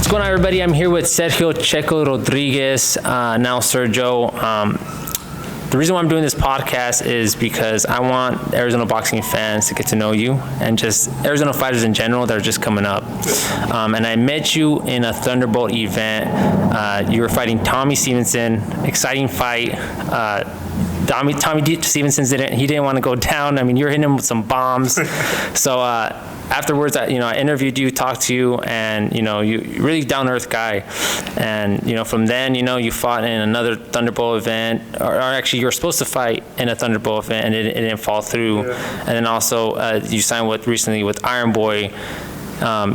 What's going on, everybody? I'm here with Sergio, Checo, Rodriquez, now Sergio. The reason why I'm doing this podcast is because I want Arizona boxing fans to get to know you and just Arizona fighters in general that are just coming up. And I met you in a Thunderbolt event. You were fighting Tommy Stevenson. Exciting fight. Tommy Stevenson didn't want to go down. I mean, you're hitting him with some bombs. So afterwards, I interviewed you, talked to you, and you really down-to-earth guy. And from then, you fought in another Thunderbolt event, or actually you were supposed to fight in a Thunderbolt event, and it didn't fall through. Yeah. And then also you signed recently with Iron Boy.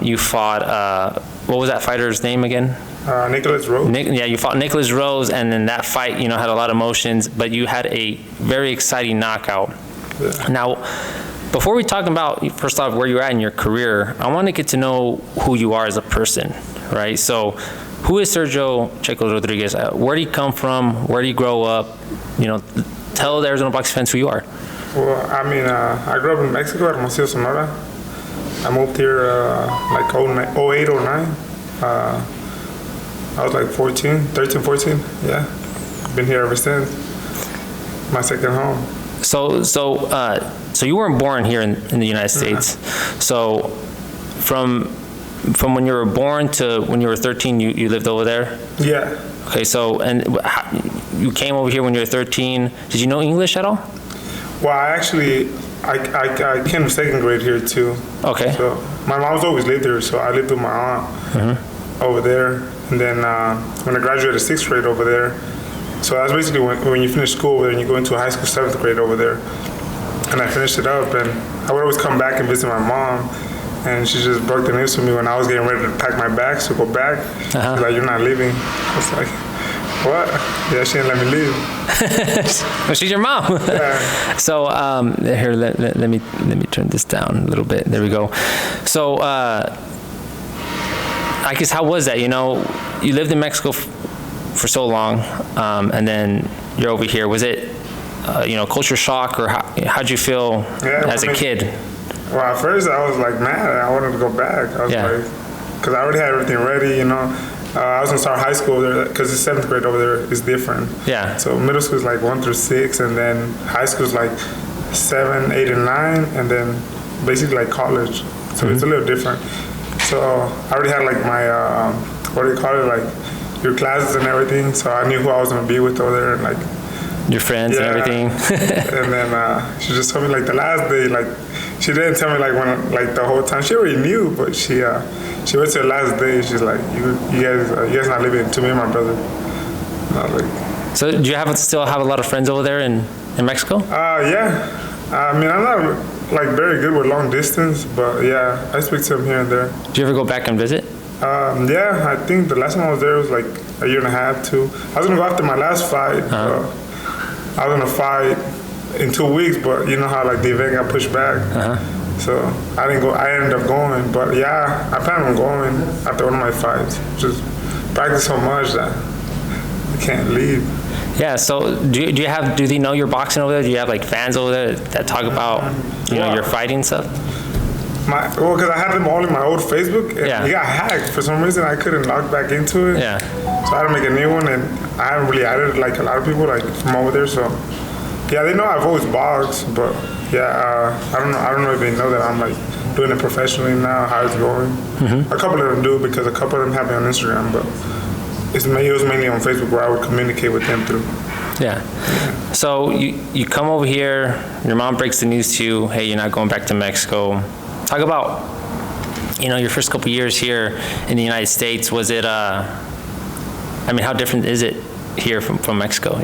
You fought what was that fighter's name again? Nicholas Rose. You fought Nicholas Rose, and then that fight, had a lot of emotions, but you had a very exciting knockout. Yeah. Now, before we talk about, first off, where you're at in your career, I want to get to know who you are as a person, right? So, who is Sergio Checo Rodriquez? Where did he come from? Where did he grow up? Tell the Arizona boxing fans who you are. Well, I grew up in Mexico at Hermosillo, Sonora. I moved here like 08, 09. I was like 13, 14, yeah. Been here ever since. My second home. So you weren't born here in the United States. So from when you were born to when you were 13, you lived over there? Yeah. Okay, so you came over here when you were 13. Did you know English at all? Well, I came to second grade here too. Okay. So my mom's always lived here, so I lived with my aunt over there. And then when I graduated sixth grade over there, so that's basically when you finish school over there and you go into high school seventh grade over there. And I finished it up, and I would always come back and visit my mom, and she just broke the news to me when I was getting ready to pack my bags to go back. She's like, "You're not leaving." I was like, "What?" Yeah, she didn't let me leave. Well, she's your mom. Yeah. So here, let me turn this down a little bit. There we go. So I guess, how was that? You lived in Mexico for so long, and then you're over here. Was it culture shock, or how'd you feel as a kid? Well, at first I was like mad. I wanted to go back. I was like, because I already had everything ready, I was gonna start high school there, because the seventh grade over there is different. Yeah. So middle school is like 1 through 6, and then high school is like 7, 8, and 9, and then basically like college. So it's a little different. So I already had like my, like your classes and everything. So I knew who I was gonna be with over there, and like your friends and everything. And then she just told me like the last day, like she didn't tell me like when, like the whole time. She already knew, but she went to the last day. She's like, you guys not living to me and my brother. And I was like, so do you still have a lot of friends over there in Mexico? Yeah. I'm not like very good with long distance, but yeah, I speak to them here and there. Do you ever go back and visit? Yeah, I think the last time I was there was like a year and a half, 2. I was gonna go after my last fight. I was gonna fight in 2 weeks, but you know how like the event got pushed back. So I didn't go. I ended up going, but yeah, I plan on going after one of my fights. Just practice so much that I can't leave. Yeah. So do they know you're boxing over there? Do you have like fans over there that talk about your fighting stuff? Because I had them all in my old Facebook, and it got hacked. For some reason, I couldn't log back into it. Yeah. So I had to make a new one, and I haven't really added like a lot of people like from over there. So yeah, they know I've always boxed, but yeah, I don't know if they know that I'm like doing it professionally now, how it's going. A couple of them do, because a couple of them have me on Instagram, but it was mainly on Facebook where I would communicate with them through. Yeah. So you come over here, your mom breaks the news to you, hey, you're not going back to Mexico. Talk about, your first couple years here in the United States. Was it, how different is it here from Mexico,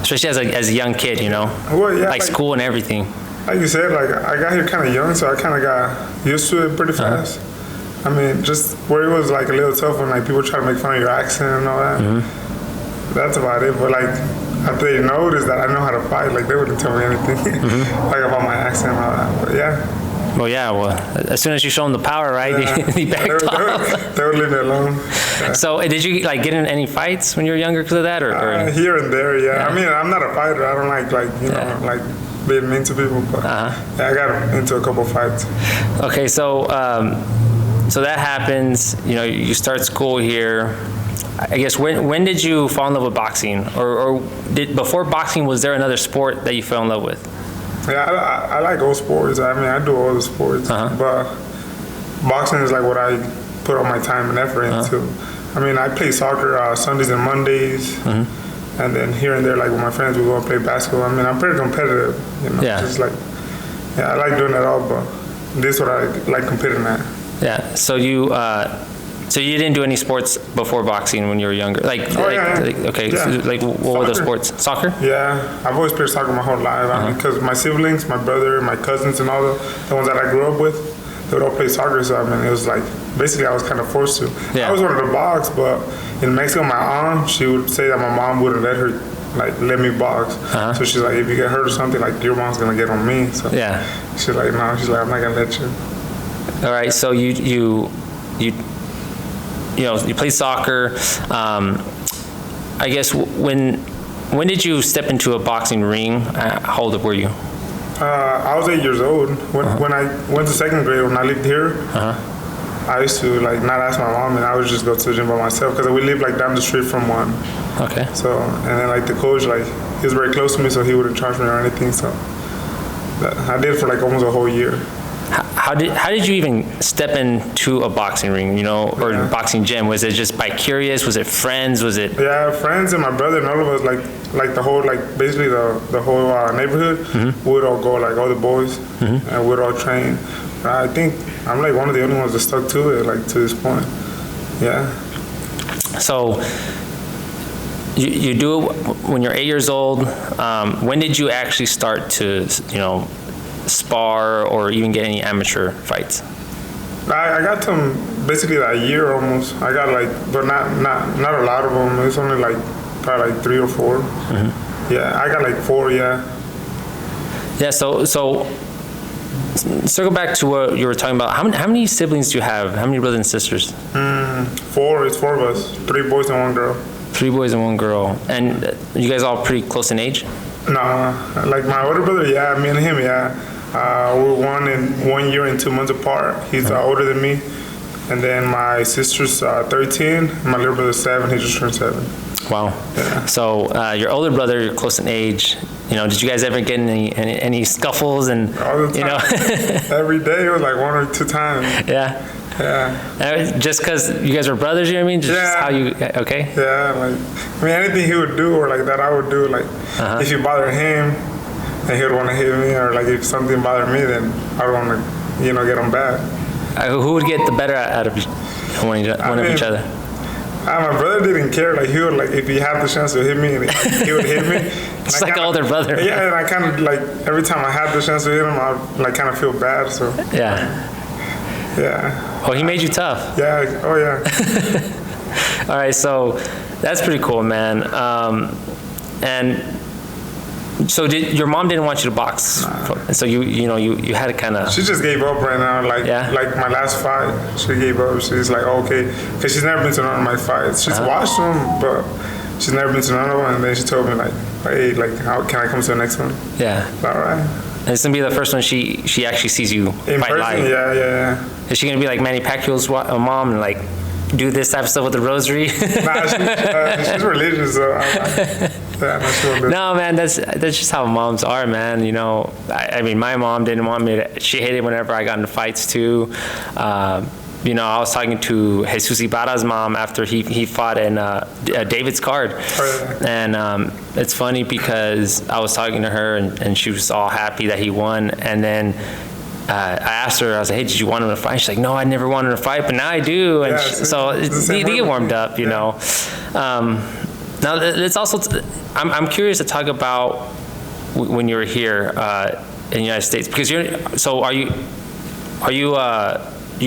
Especially as a young kid, Well, yeah, like school and everything. Like you said, like I got here kind of young, so I kind of got used to it pretty fast. Just where it was like a little tough when like people try to make fun of your accent and all that. That's about it. But like after they noticed that I know how to fight, like they wouldn't tell me anything like about my accent and all that. But yeah. Well, as soon as you show them the power, right? They backed off. They would leave me alone. Yeah. So did you like get in any fights when you were younger because of that, or? Here and there, yeah. I'm not a fighter. I don't like being mean to people, but I got into a couple fights. Okay, so So that happens. You start school here. I guess when did you fall in love with boxing, or before boxing was there another sport that you fell in love with? Yeah, I like all sports. I mean, I do all the sports, but boxing is like what I put all my time and effort into. I mean, I play soccer Sundays and Mondays, and then here and there, like with my friends, we go and play basketball. I mean, I'm pretty competitive, Yeah. Just like, I like doing it all, but this is what I like competing at. Yeah. So you didn't do any sports before boxing when you were younger? Okay. Yeah. So, what were those sports? Soccer? Yeah, I've always played soccer my whole life. I mean, because my siblings, my brother, my cousins, and all the ones that I grew up with, they would all play soccer. So I mean, it was like basically I was kind of forced to. Yeah. I was wanted to box, but in Mexico, my aunt, she would say that my mom wouldn't let me box. So she's like, if you get hurt or something, like your mom's gonna get on me. So Yeah. she's like, no, she's like, I'm not gonna let you. All right. So you played soccer. I guess when did you step into a boxing ring? How old were you? I was 8 years old when I went to second grade. When I lived here, I used to like not ask my mom, and I would just go to the gym by myself because we lived like down the street from one. Okay. So and then like the coach, like he was very close to me, so he wouldn't charge me or anything. So I did for like almost a whole year. How did you even step into a boxing ring, or boxing gym? Was it just by curious? Was it friends? Was it? Yeah, friends and my brother and all of us, like the whole, like basically the whole neighborhood, we would all go, like all the boys, and we'd all train. I think I'm like one of the only ones that stuck to it, like to this point. Yeah. So you do it when you're 8 years old. When did you actually start to, spar or even get any amateur fights? I got them basically that year almost. I got but not a lot of them. It's only probably 3 or 4. Yeah, I got 4. Yeah. Yeah. So circle back to what you were talking about. How many siblings do you have? How many brothers and sisters? 4. It's 4 of us. 3 boys and 1 girl. 3 boys and 1 girl. And you guys all pretty close in age? No, like my older brother, yeah, me and him, yeah. We're 1 year and 2 months apart. He's older than me. And then my sister's 13. My little brother's 7. He just turned 7. Wow. Yeah. So your older brother, you're close in age. Did you guys ever get any scuffles and? All the time. Every day it was like 1 or 2 times. Yeah. Yeah. Just because you guys were brothers, you know what I mean? Just how you, okay? Yeah, anything he would do or like that I would do. Like, if you bother him, then he would want to hit me, or like if something bothered me, then I would want to, get him back. Who would get the better out of one of each other? My brother didn't care. Like he would, like if he had the chance to hit me, he would hit me. It's like an older brother. Yeah, and I kind of like every time I had the chance to hit him, I would like kind of feel bad. So yeah. Well, he made you tough. Yeah. Oh yeah. All right, so that's pretty cool, man. And so your mom didn't want you to box, so you had to kind of. She just gave up right now. Like my last fight, she gave up. She's like, okay, because she's never been to none of my fights. She's watched them, but she's never been to none of them. And then she told me like, hey, like, how can I come to the next one? Yeah. All right. And it's gonna be the first one she actually sees you in fight person. live. Yeah. Is she gonna be like Manny Pacquiao's mom and like do this type of stuff with the rosary? Nah, she's religious, so no, man, that's just how moms are, man. I mean, my mom didn't want me to. She hated whenever I got into fights too. I was talking to Jesus Ibarra's mom after he fought in David's card. And it's funny because I was talking to her and she was all happy that he won. And then I asked her, I was like, hey, did you want him to fight? She's like, no, I never wanted to fight, but now I do. And so they get warmed up, know. Now, let's also, I'm curious to talk about when you were here in the United States, because you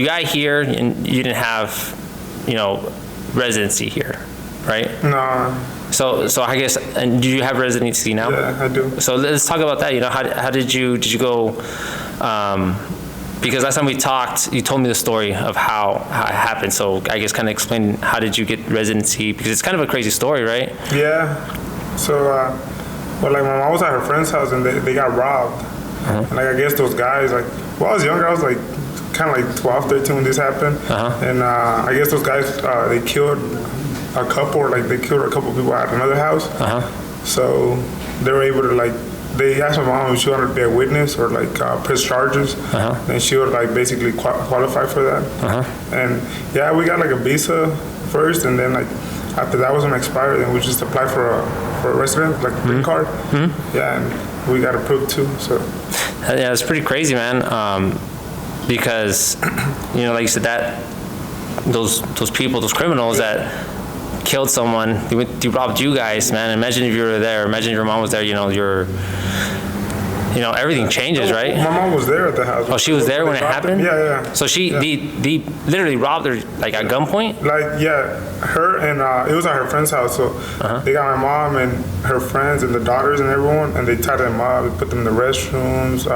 got here and you didn't have, residency here, right? No. So I guess, and do you have residency now? Yeah, I do. So let's talk about that. How did you go? Because last time we talked, you told me the story of how it happened. So I guess kind of explain how did you get residency, because it's kind of a crazy story, right? Yeah. So, like my mom was at her friend's house and they got robbed. And like I guess those guys, like, when I was younger, I was like kind of like 12, 13 when this happened. And I guess those guys, they killed a couple, or like they killed a couple people at another house. So they were able to like, they asked my mom if she wanted to be a witness or like press charges, and she would like basically qualify for that. And yeah, we got like a visa first, and then like after that was expired, then we just applied for a resident, like a green card. Yeah, and we got approved too. So yeah, it's pretty crazy, man. Because you know, like you said, that those people, those criminals that killed someone, they robbed you guys, man. Imagine if you were there. Imagine if your mom was there. You know, everything changes, right? My mom was there at the house. Oh, she was there when it happened? Yeah. So they literally robbed her, like, at gunpoint? Like, yeah, her and, it was at her friend's house, so they got my mom and her friends and the daughters and everyone, and they tied them up, they put them in the restrooms,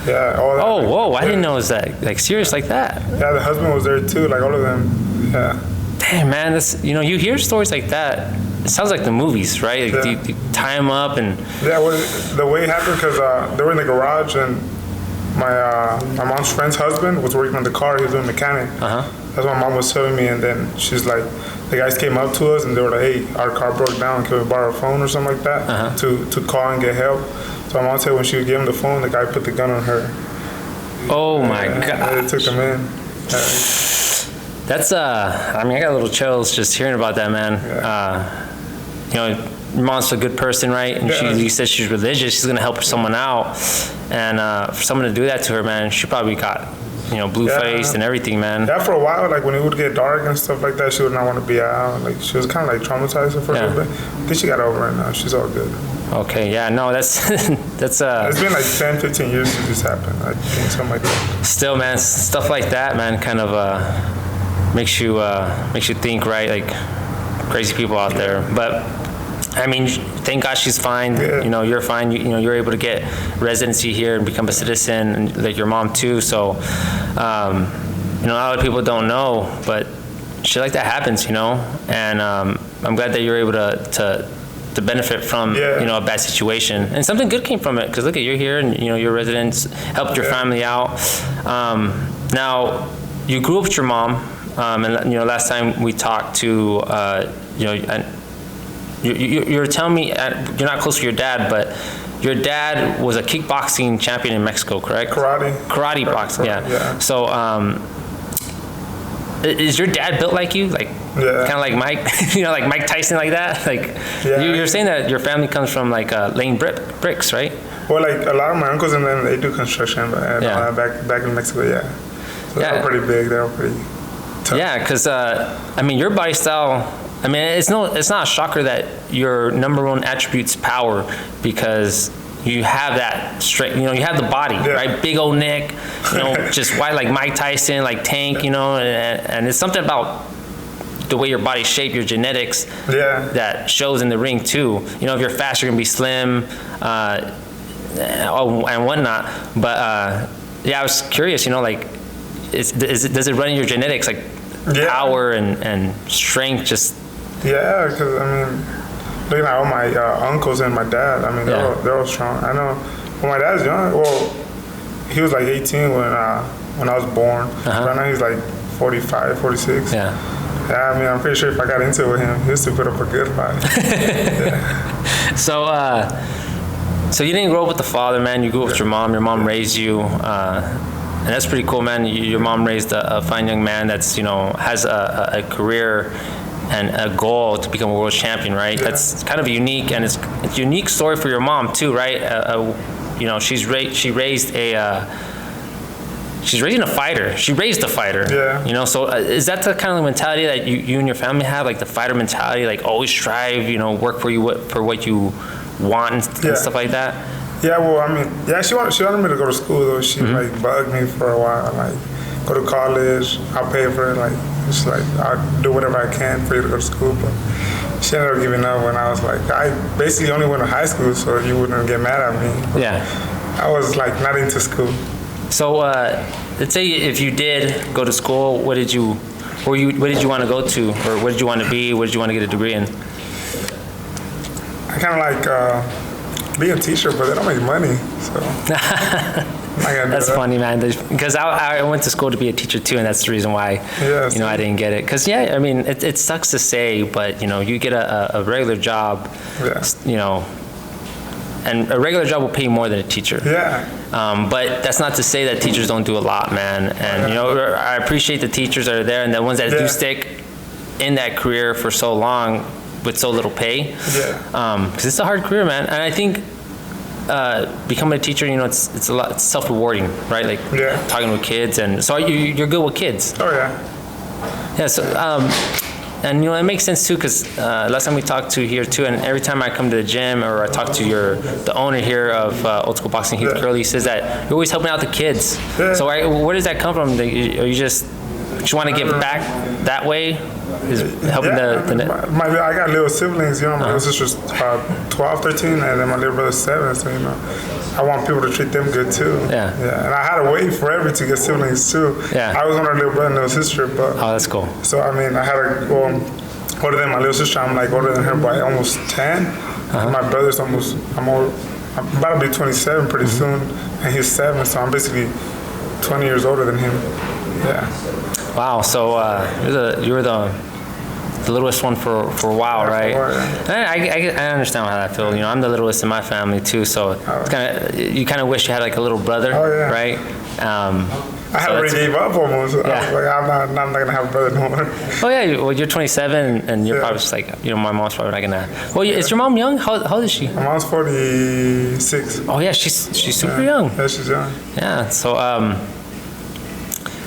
yeah, all that. Oh, whoa, I didn't know it was that, like, serious like that. Yeah, the husband was there too, like, all of them, yeah. Damn, man, this, you know, you hear stories like that. It sounds like the movies, right? Like you tie them up and... Yeah, well, the way it happened, because they were in the garage, and my mom's friend's husband was working on the car. He was doing mechanic. That's what my mom was telling me, and then she's like, the guys came up to us, and they were like, hey, our car broke down. Can we borrow a phone or something like that to call and get help? So my mom said when she gave him the phone, the guy put the gun on her. Oh, my God. They took him in. That's, I mean, I got a little chills just hearing about that, man. You know, your mom's a good person, right? And you said she's religious. She's gonna help someone out, and for someone to do that to her, man, she probably got, you know, blue-faced and everything, man. Yeah, for a while, like when it would get dark and stuff like that, she would not want to be out. Like she was kind of like traumatized for a little bit. I think she got over it now. She's all good. Okay, yeah, no, that's It's been like 10, 15 years since this happened. I think something like that. Still, man, stuff like that, man, kind of makes you think, right? Like crazy people out there, but. I mean, thank God she's fine. Yeah. You know, you're fine. You know, you're able to get residency here and become a citizen, and like your mom too. So, you know, a lot of people don't know, but shit like that happens. You know, and I'm glad that you're able to benefit from you know, a bad situation, and something good came from it. Because look, you're here, and you know, your residents helped your family out. Now, you grew up with your mom, and you know, last time we talked to you know. You're telling me you're not close to your dad, but your dad was a kickboxing champion in Mexico, correct? Karate boxing, yeah. So, is your dad built like you, like kind of like Mike, you know, like Mike Tyson, like that? Like you're saying that your family comes from like laying bricks, right? Well, like a lot of my uncles and them, they do construction, but back in Mexico, So they're pretty big. They're pretty tough. Yeah, because I mean, your body style. I mean, it's not a shocker that your number one attribute's power, because you have that strength. You know, you have the body, right? Big old neck, you know, just wide like Mike Tyson, like tank, you know, and it's something about the way your body's shaped, your genetics, that shows in the ring too. You know, if you're fast, you're gonna be slim, and whatnot. But yeah, I was curious. You know, like, does it run in your genetics, like power and strength, just? Yeah, because I mean, looking at all my uncles and my dad, I mean, they're all strong. I know when my dad's young, well, he was like 18 when I was born. Right now he's like 45, 46. Yeah, I mean, I'm pretty sure if I got into it with him, he used to put up a good fight. So you didn't grow up with the father, man. You grew up with your mom. Your mom raised you. And that's pretty cool, man. Your mom raised a fine young man that's, you know, has a career and a goal to become a world champion, right? That's kind of unique, and it's a unique story for your mom too, right? You know, she's raising a fighter. She raised a fighter. Yeah. You know, so is that the kind of mentality that you and your family have, like the fighter mentality, like always strive, you know, work for what you want and stuff like that? Yeah, well, I mean, she wanted me to go to school though. She like bugged me for a while, like go to college, I'll pay for it, like it's like I'll do whatever I can for you to go to school. But she ended up giving up when I was like, I basically only went to high school, so you wouldn't get mad at me. But I was like not into school. So let's say if you did go to school, what did you want to go to, or what did you want to be? What did you want to get a degree in? I kind of like. Be a teacher, but they don't make money, so That's funny, man. Because I went to school to be a teacher too, and that's the reason why I didn't get it. Because I mean, it sucks to say, but you get a regular job, and a regular job will pay more than a teacher. Yeah. But that's not to say that teachers don't do a lot, man. And I appreciate the teachers that are there and the ones that do stick in that career for so long with so little pay. Yeah. Because it's a hard career, man. And I think becoming a teacher, it's a lot. It's self-rewarding, right? Like talking with kids, and so you're good with kids. Oh yeah. Yeah. So and it makes sense too, because last time we talked to here too, and every time I come to the gym or I talk to the owner here of Old School Boxing, Heath Curley, he says that you're always helping out the kids. Yeah. So where does that come from? Are you just want to give back that way? Is helping I got little siblings, my little sister's 12, 13, and then my little brother's 7, so I want people to treat them good too. Yeah. And I had to wait forever to get siblings too. Yeah. I was on a little brother and little sister, but that's cool. So I mean, I had to go older than my little sister. I'm like older than her by almost 10. My brother's I'm about to be 27 pretty soon, and he's 7, so I'm basically 20 years older than him. Yeah. Wow. So you were the littlest one for a while, right? I understand how that feels. I'm the littlest in my family too, so it's you kind of wish you had like a little brother, right? I had already gave up almost. I was like, I'm not gonna have a brother no more. Oh yeah, well you're 27, and you're probably just like, my mom's probably not gonna. Well, is your mom young? How old is she? My mom's 46. Oh yeah, she's super young. Yeah, she's young. Yeah. So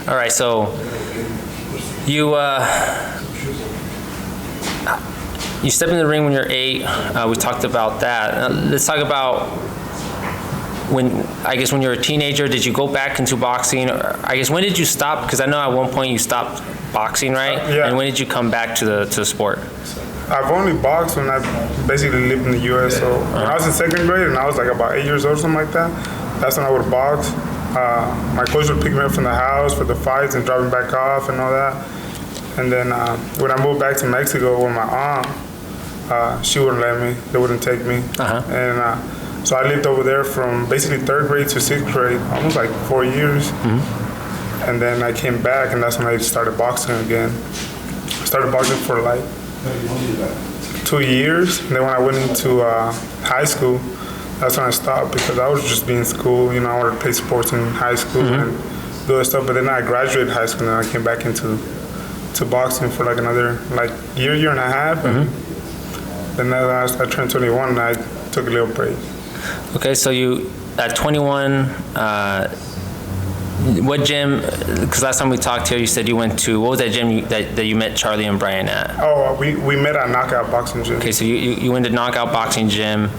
all right, so you step in the ring when you're 8. We talked about that. Let's talk about when you're a teenager. Did you go back into boxing? Or when did you stop? Because I know at one point you stopped boxing, right? Yeah. And when did you come back to the sport? I've only boxed when I basically lived in the U.S. So when I was in 2nd grade and I was like about 8 years old, something like that, that's when I would box. My coach would pick me up from the house for the fights and drop me back off and all that. And then when I moved back to Mexico with my aunt, she wouldn't let me. They wouldn't take me. And so I lived over there from basically 3rd grade to 6th grade, almost like 4 years. And then I came back, and that's when I started boxing again. I started boxing for like 2 years. And then when I went into high school, that's when I stopped because I was just being in school. I wanted to play sports in high school and do that stuff. But then I graduated high school, and I came back into boxing for like another year and a half. And then I turned 21 and I took a little break. Okay, so you at 21, what gym? Because last time we talked here, you said you went to, what was that gym that you met Charlie and Brian at? Oh, we met at Knockout Boxing Gym. Okay, so you went to Knockout Boxing Gym.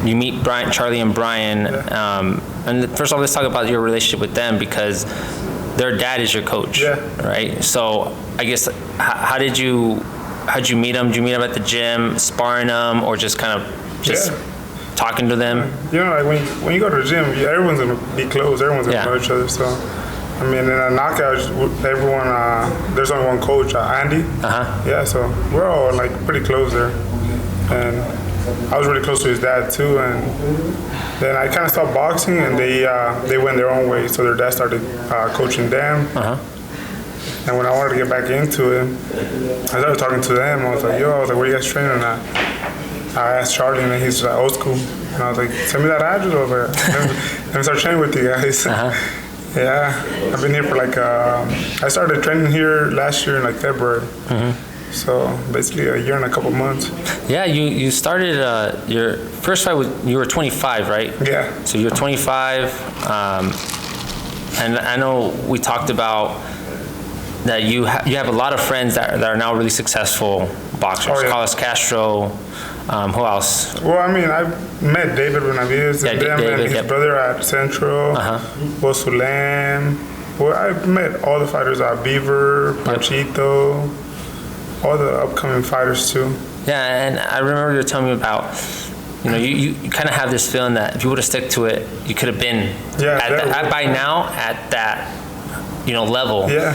You meet Charlie and Brian. And first of all, let's talk about your relationship with them, because their dad is your coach, right? So I guess how'd you meet them? Did you meet them at the gym, sparring them, or just kind of talking to them? When you go to the gym, everyone's gonna be close. Everyone's gonna know each other. So I mean, in a knockout, everyone there's only one coach, Andy. Yeah, so we're all like pretty close there, and I was really close to his dad too. And then I kind of stopped boxing, and they went their own way. So their dad started coaching them. And when I wanted to get back into it, I started talking to them. I was like, what are you guys training at? I asked Charlie, and he's like, Old School. And I was like, send me that address over there. Let me start training with you guys. Yeah, I've been here for I started training here last year in February. So basically a year and a couple months. Yeah, you started your first fight you were 25, right? Yeah. So you're 25, and I know we talked about that you have a lot of friends that are now really successful boxers. Oh, yeah. Carlos Castro, who else? Well, I mean, I met David Benavides and his brother at Central, Bosulam. Well, I met all the fighters at Beaver, Panchito, all the upcoming fighters too. Yeah, and I remember you were telling me about, you kind of have this feeling that if you would have stuck to it, you could have been by now at that level. Yeah.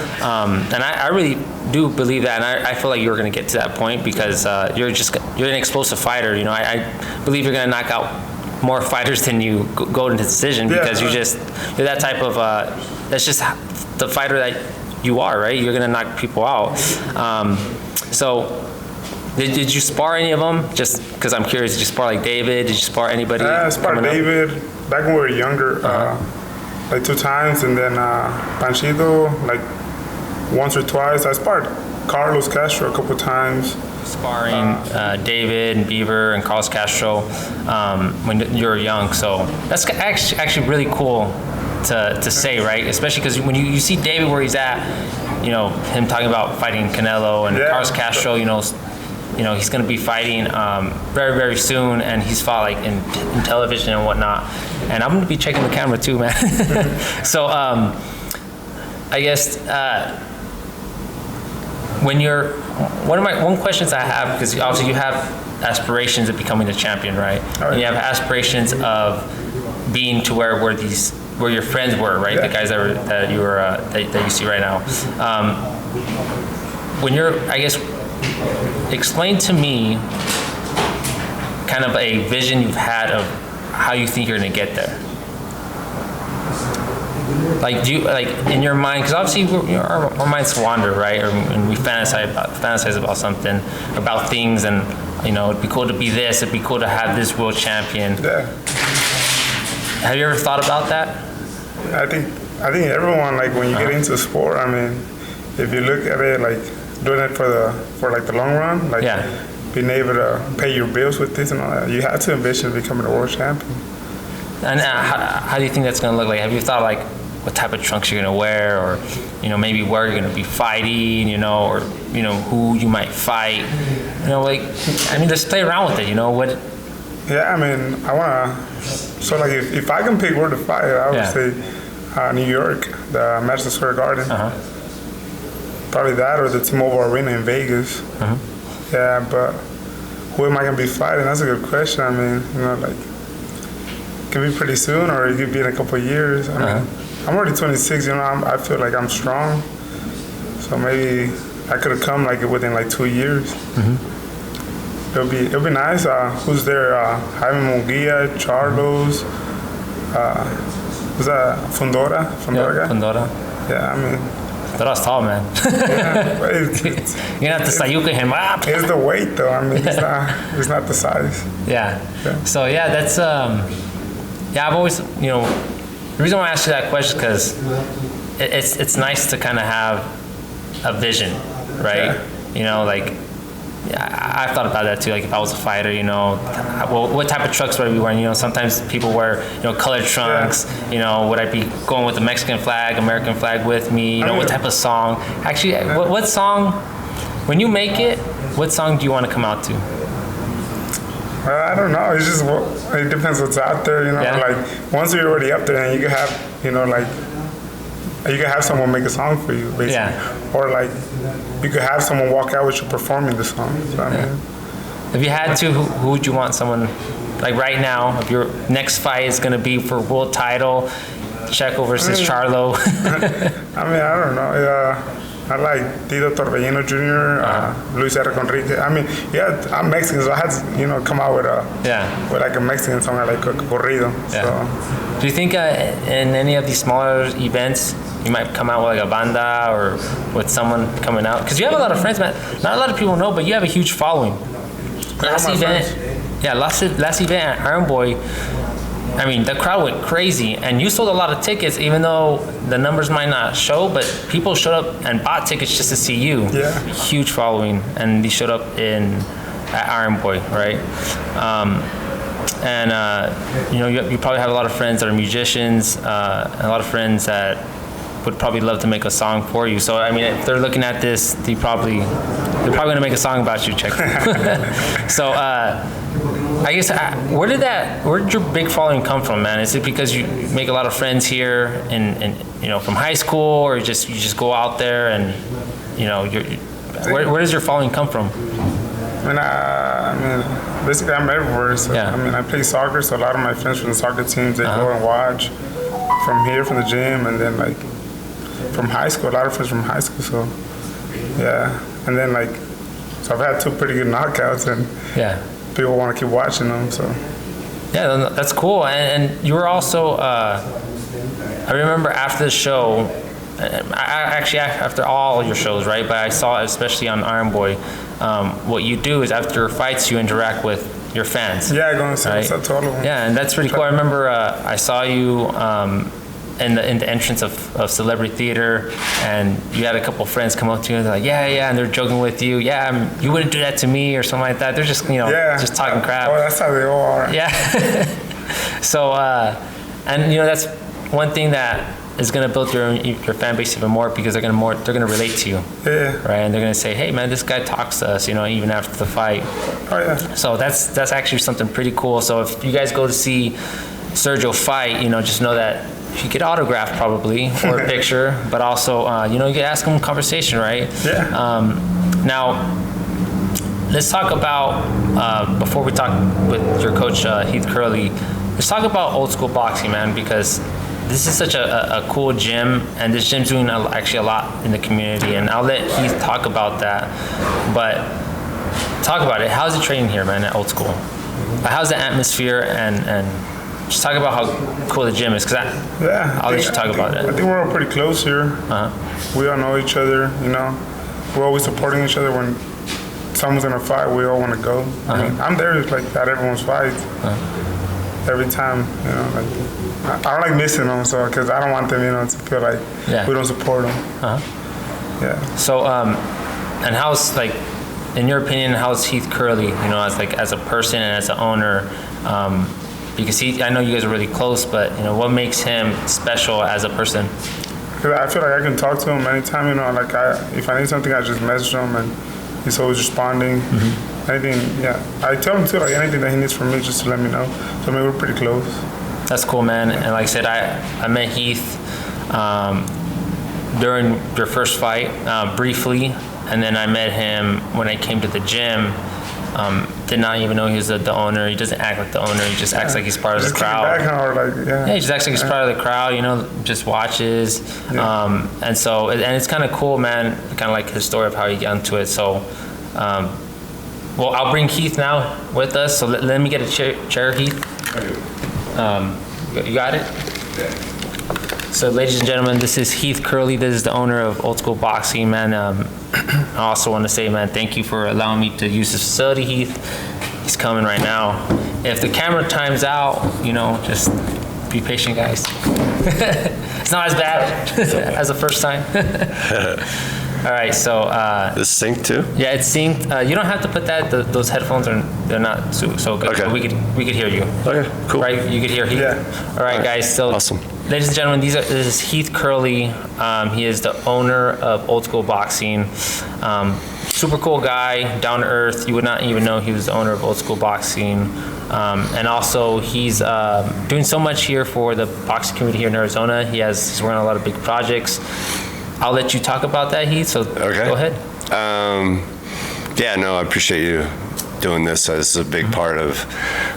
And I really do believe that, and I feel like you're going to get to that point because you're an explosive fighter. I believe you're going to knock out more fighters than you go into decision because you're that type of that's just the fighter that you are, right? You're gonna knock people out. So did you spar any of them? Just because I'm curious, did you spar like David? Did you spar anybody? I sparred David back when we were younger, like 2 times, and then Panchito like once or twice. I sparred Carlos Castro a couple times. Sparring David and Beaver and Carlos Castro when you were young, so that's actually really cool to say, right? Especially because when you see David where he's at, you know, him talking about fighting Canelo and Carlos Castro, you know, he's going to be fighting very, very soon, and he's fought like in television and whatnot. And I'm going to be checking the camera too, man. So I guess when you're one questions I have, because obviously you have aspirations of becoming the champion, right? And you have aspirations of being to where your friends were, right? The guys that you see right now. When you're, I guess, explain to me kind of a vision you've had of how you think you're going to get there. Like, do you, like, in your mind, because obviously our minds wander, right? And we fantasize about something, about things, and, you know, it'd be cool to be this, it'd be cool to have this world champion. Yeah. Have you ever thought about that? I think everyone, like, when you get into sport, I mean, if you look at it like doing it for the long run, like being able to pay your bills with this and all that, you have to envision becoming a world champion. And how do you think that's going to look like? Have you thought like what type of trunks you're going to wear, or, you know, maybe where you're going to be fighting, you know, or, you know, who you might fight, you know, like, I mean, just play around with it, you know, what? Yeah, I mean, I want to, so like if I can pick where to fight, I would say New York, the Madison Square Garden. Probably that, or the T-Mobile Arena in Vegas. Yeah, but who am I going to be fighting? That's a good question. I mean, you know, like, it could be pretty soon, or it could be in a couple of years. I mean, I'm already 26, you know, I feel like I'm strong. So maybe I could have come like within like 2 years. It'll be nice. Who's there? Jaime Munguia, Charlos, who's that? Fundora? Yeah, Fundora. Yeah, I mean, Fundora's tall, man. Yeah, but you're gonna have to sayuka him up. It's the weight, though. I mean, it's not the size. Yeah. So yeah, that's I've always, you know, the reason why I asked you that question is because it's nice to kind of have a vision, right? You know, like, I've thought about that too. Like, if I was a fighter, you know, well, what type of trucks would I be wearing? You know, sometimes people wear, you know, colored trunks. You know, would I be going with the Mexican flag, American flag with me? You know, what type of song? Actually, what song, when you make it, what song do you want to come out to? I don't know. It's just, it depends what's out there, you know. Like, once you're already up there, and you can have, you know, like, you can have someone make a song for you, basically. Or, like, you could have someone walk out with you performing the song. So, I mean, if you had to, who would you want someone, like right now, if your next fight is going to be for world title, Checo versus Charlo? I mean, I don't know. I like Tito Torbellino Jr., Luis Rodriquez. I mean, I'm Mexican, so I had to, you know, come out with like a Mexican song, like a corrido. So. Do you think in any of these smaller events, you might come out with like a banda or with someone coming out? Because you have a lot of friends, man. Not a lot of people know, but you have a huge following. Last event at Iron Boy, I mean, the crowd went crazy, and you sold a lot of tickets, even though the numbers might not show, but people showed up and bought tickets just to see you. Yeah. Huge following, and they showed up at Iron Boy, right? You know, you probably have a lot of friends that are musicians, and a lot of friends that would probably love to make a song for you. So, I mean, if they're looking at this, they're probably going to make a song about you, Checo. So, I guess, where did your big following come from, man? Is it because you make a lot of friends here and you know, from high school, or you just go out there and, you know, where does your following come from? I mean, basically I'm everywhere. So, I mean, I play soccer, so a lot of my friends from the soccer teams, they go and watch from here, from the gym, and then like from high school, a lot of friends from high school. So, yeah. And then like, so I've had 2 pretty good knockouts, and people want to keep watching them. So, Yeah, that's cool. And you were also, I remember after the show, actually after all your shows, right? But I saw, especially on Iron Boy, what you do is after fights, you interact with your fans. Yeah, I go and say what's up to all of them. Yeah, and that's pretty cool. I remember I saw you in the entrance of Celebrity Theater, and you had a couple friends come up to you and they're like, yeah, and they're joking with you. Yeah, you wouldn't do that to me or something like that. They're just, just talking crap. Oh, that's how they all are. Yeah. So, and that's one thing that is going to build your fan base even more, because they're going to relate to you. Yeah. Right, and they're going to say, hey man, this guy talks to us, even after the fight. Oh yeah. So that's actually something pretty cool. So if you guys go to see Sergio fight, just know that you get autograph probably or a picture, but also you can ask him conversation, right? Yeah. Now let's talk about before we talk with your coach Heath Curley, let's talk about old school boxing, man, because this is such a cool gym, and this gym's doing actually a lot in the community, and I'll let Heath talk about that. But talk about it. How's the training here, man, at Old School? How's the atmosphere, and just talk about how cool the gym is, because I'll let you talk about it. I think we're all pretty close here. We all know each other, We're always supporting each other. When someone's gonna fight, we all want to go. I mean, I'm there like at everyone's fight. Every time, I don't like missing them, so because I don't want them, to feel like we don't support them. Yeah. So, and how's, like, in your opinion, how's Heath Curley, as a person and as an owner? Because I know you guys are really close, but what makes him special as a person? Because I feel like I can talk to him anytime, if I need something, I just message him, and he's always responding. Anything, I tell him too, like anything that he needs from me, just to let me know. So we're pretty close. That's cool, man. And like I said, I met Heath during your first fight briefly, and then I met him when I came to the gym. Did not even know he was the owner. He doesn't act like the owner. He just acts like he's part of the crowd. He just acts like he's part of the crowd. Just watches. And so, and it's kind of cool, man. Kind of like his story of how he got into it. So. Well, I'll bring Heath now with us, so let me get a chair, Heath. You got it? So, ladies and gentlemen, this is Heath Curley. This is the owner of Old School Boxing, man. I also want to say, man, thank you for allowing me to use this facility, Heath. He's coming right now. If the camera times out, just be patient, guys. It's not as bad as the first time. All right, so this synced too? Yeah, it's synced. You don't have to put that. Those headphones they're not so good. Okay. But we could hear you. Okay, cool. Right, you could hear Heath. Yeah. All right, guys. So, awesome. Ladies and gentlemen, this is Heath Curley. He is the owner of Old School Boxing. Super cool guy, down to earth. You would not even know he was the owner of Old School Boxing. And also, he's doing so much here for the boxing community here in Arizona. He's working on a lot of big projects. I'll let you talk about that, Heath, so go ahead. I appreciate you doing this. This is a big part of,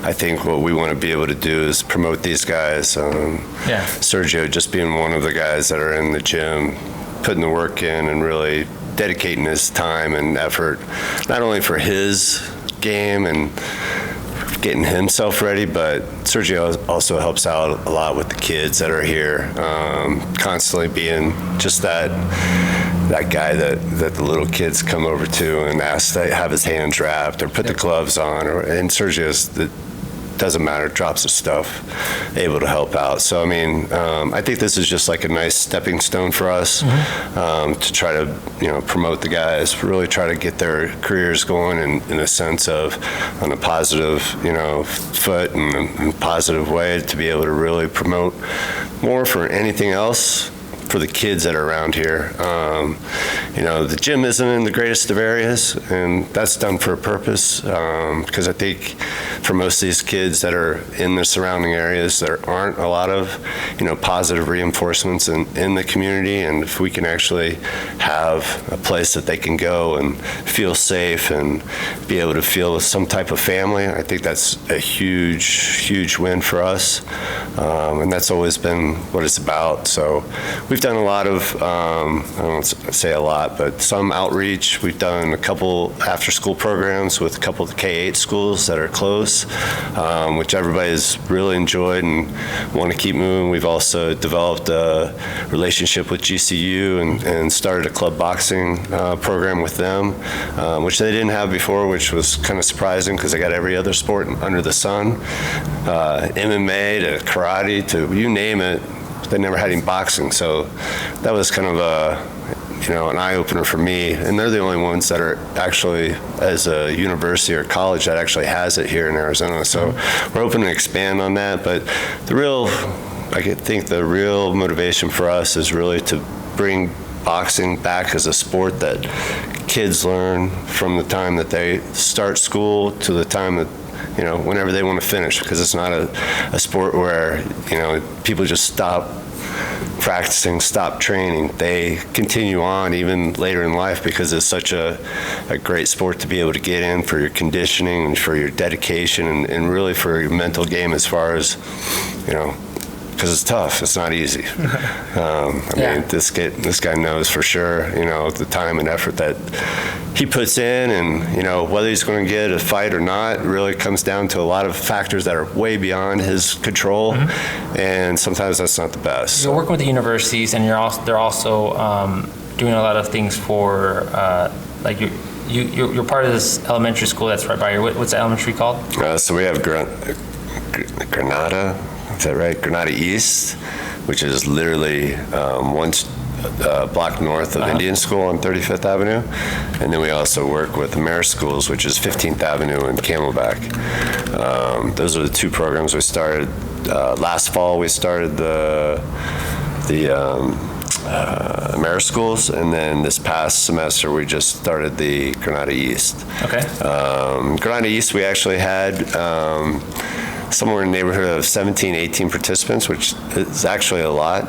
I think, what we want to be able to do is promote these guys. Sergio just being one of the guys that are in the gym, putting the work in and really dedicating his time and effort, not only for his game and getting himself ready, but Sergio also helps out a lot with the kids that are here, constantly being just that guy that the little kids come over to and ask to have his hands wrapped or put the gloves on, and Sergio's doesn't matter, drops of stuff, able to help out. So, I think this is just like a nice stepping stone for us to try to, promote the guys, really try to get their careers going in a sense of on a positive, foot and a positive way to be able to really promote more for anything else for the kids that are around here. The gym isn't in the greatest of areas, and that's done for a purpose, because I think for most of these kids that are in the surrounding areas, there aren't a lot of, positive reinforcements in the community, and if we can actually have a place that they can go and feel safe and be able to feel some type of family, I think that's a huge, huge win for us, and that's always been what it's about. So we've we've done a lot of, I don't say a lot, but some outreach. We've done a couple after-school programs with a couple of the K-8 schools that are close, which everybody's really enjoyed and want to keep moving. We've also developed a relationship with GCU and started a club boxing program with them, which they didn't have before, which was kind of surprising because they got every other sport under the sun, MMA to karate to you name it. They never had any boxing, so that was kind of an eye-opener for me. And they're the only ones that are actually, as a university or college, that actually has it here in Arizona. So we're hoping to expand on that. But I think the real motivation for us is really to bring boxing back as a sport that kids learn from the time that they start school to the time that, whenever they want to finish, because it's not a sport where, people just stop practicing, stop training. They continue on even later in life because it's such a great sport to be able to get in for your conditioning and for your dedication and really for your mental game as far as, because it's tough. It's not easy. I mean, this guy knows for sure, the time and effort that he puts in, and, whether he's going to get a fight or not really comes down to a lot of factors that are way beyond his control, and sometimes that's not the best. You're working with the universities, and they're also doing a lot of things for, you're part of this elementary school that's right by here. What's the elementary called? So we have Granada. Is that right? Granada East, which is literally one block north of Indian School on 35th Avenue. And then we also work with Marist Schools, which is 15th Avenue and Camelback. Those are the two programs we started. Last fall, we started the Marist Schools, and then this past semester, we just started the Granada East. Okay. Granada East, we actually had somewhere in the neighborhood of 17, 18 participants, which is actually a lot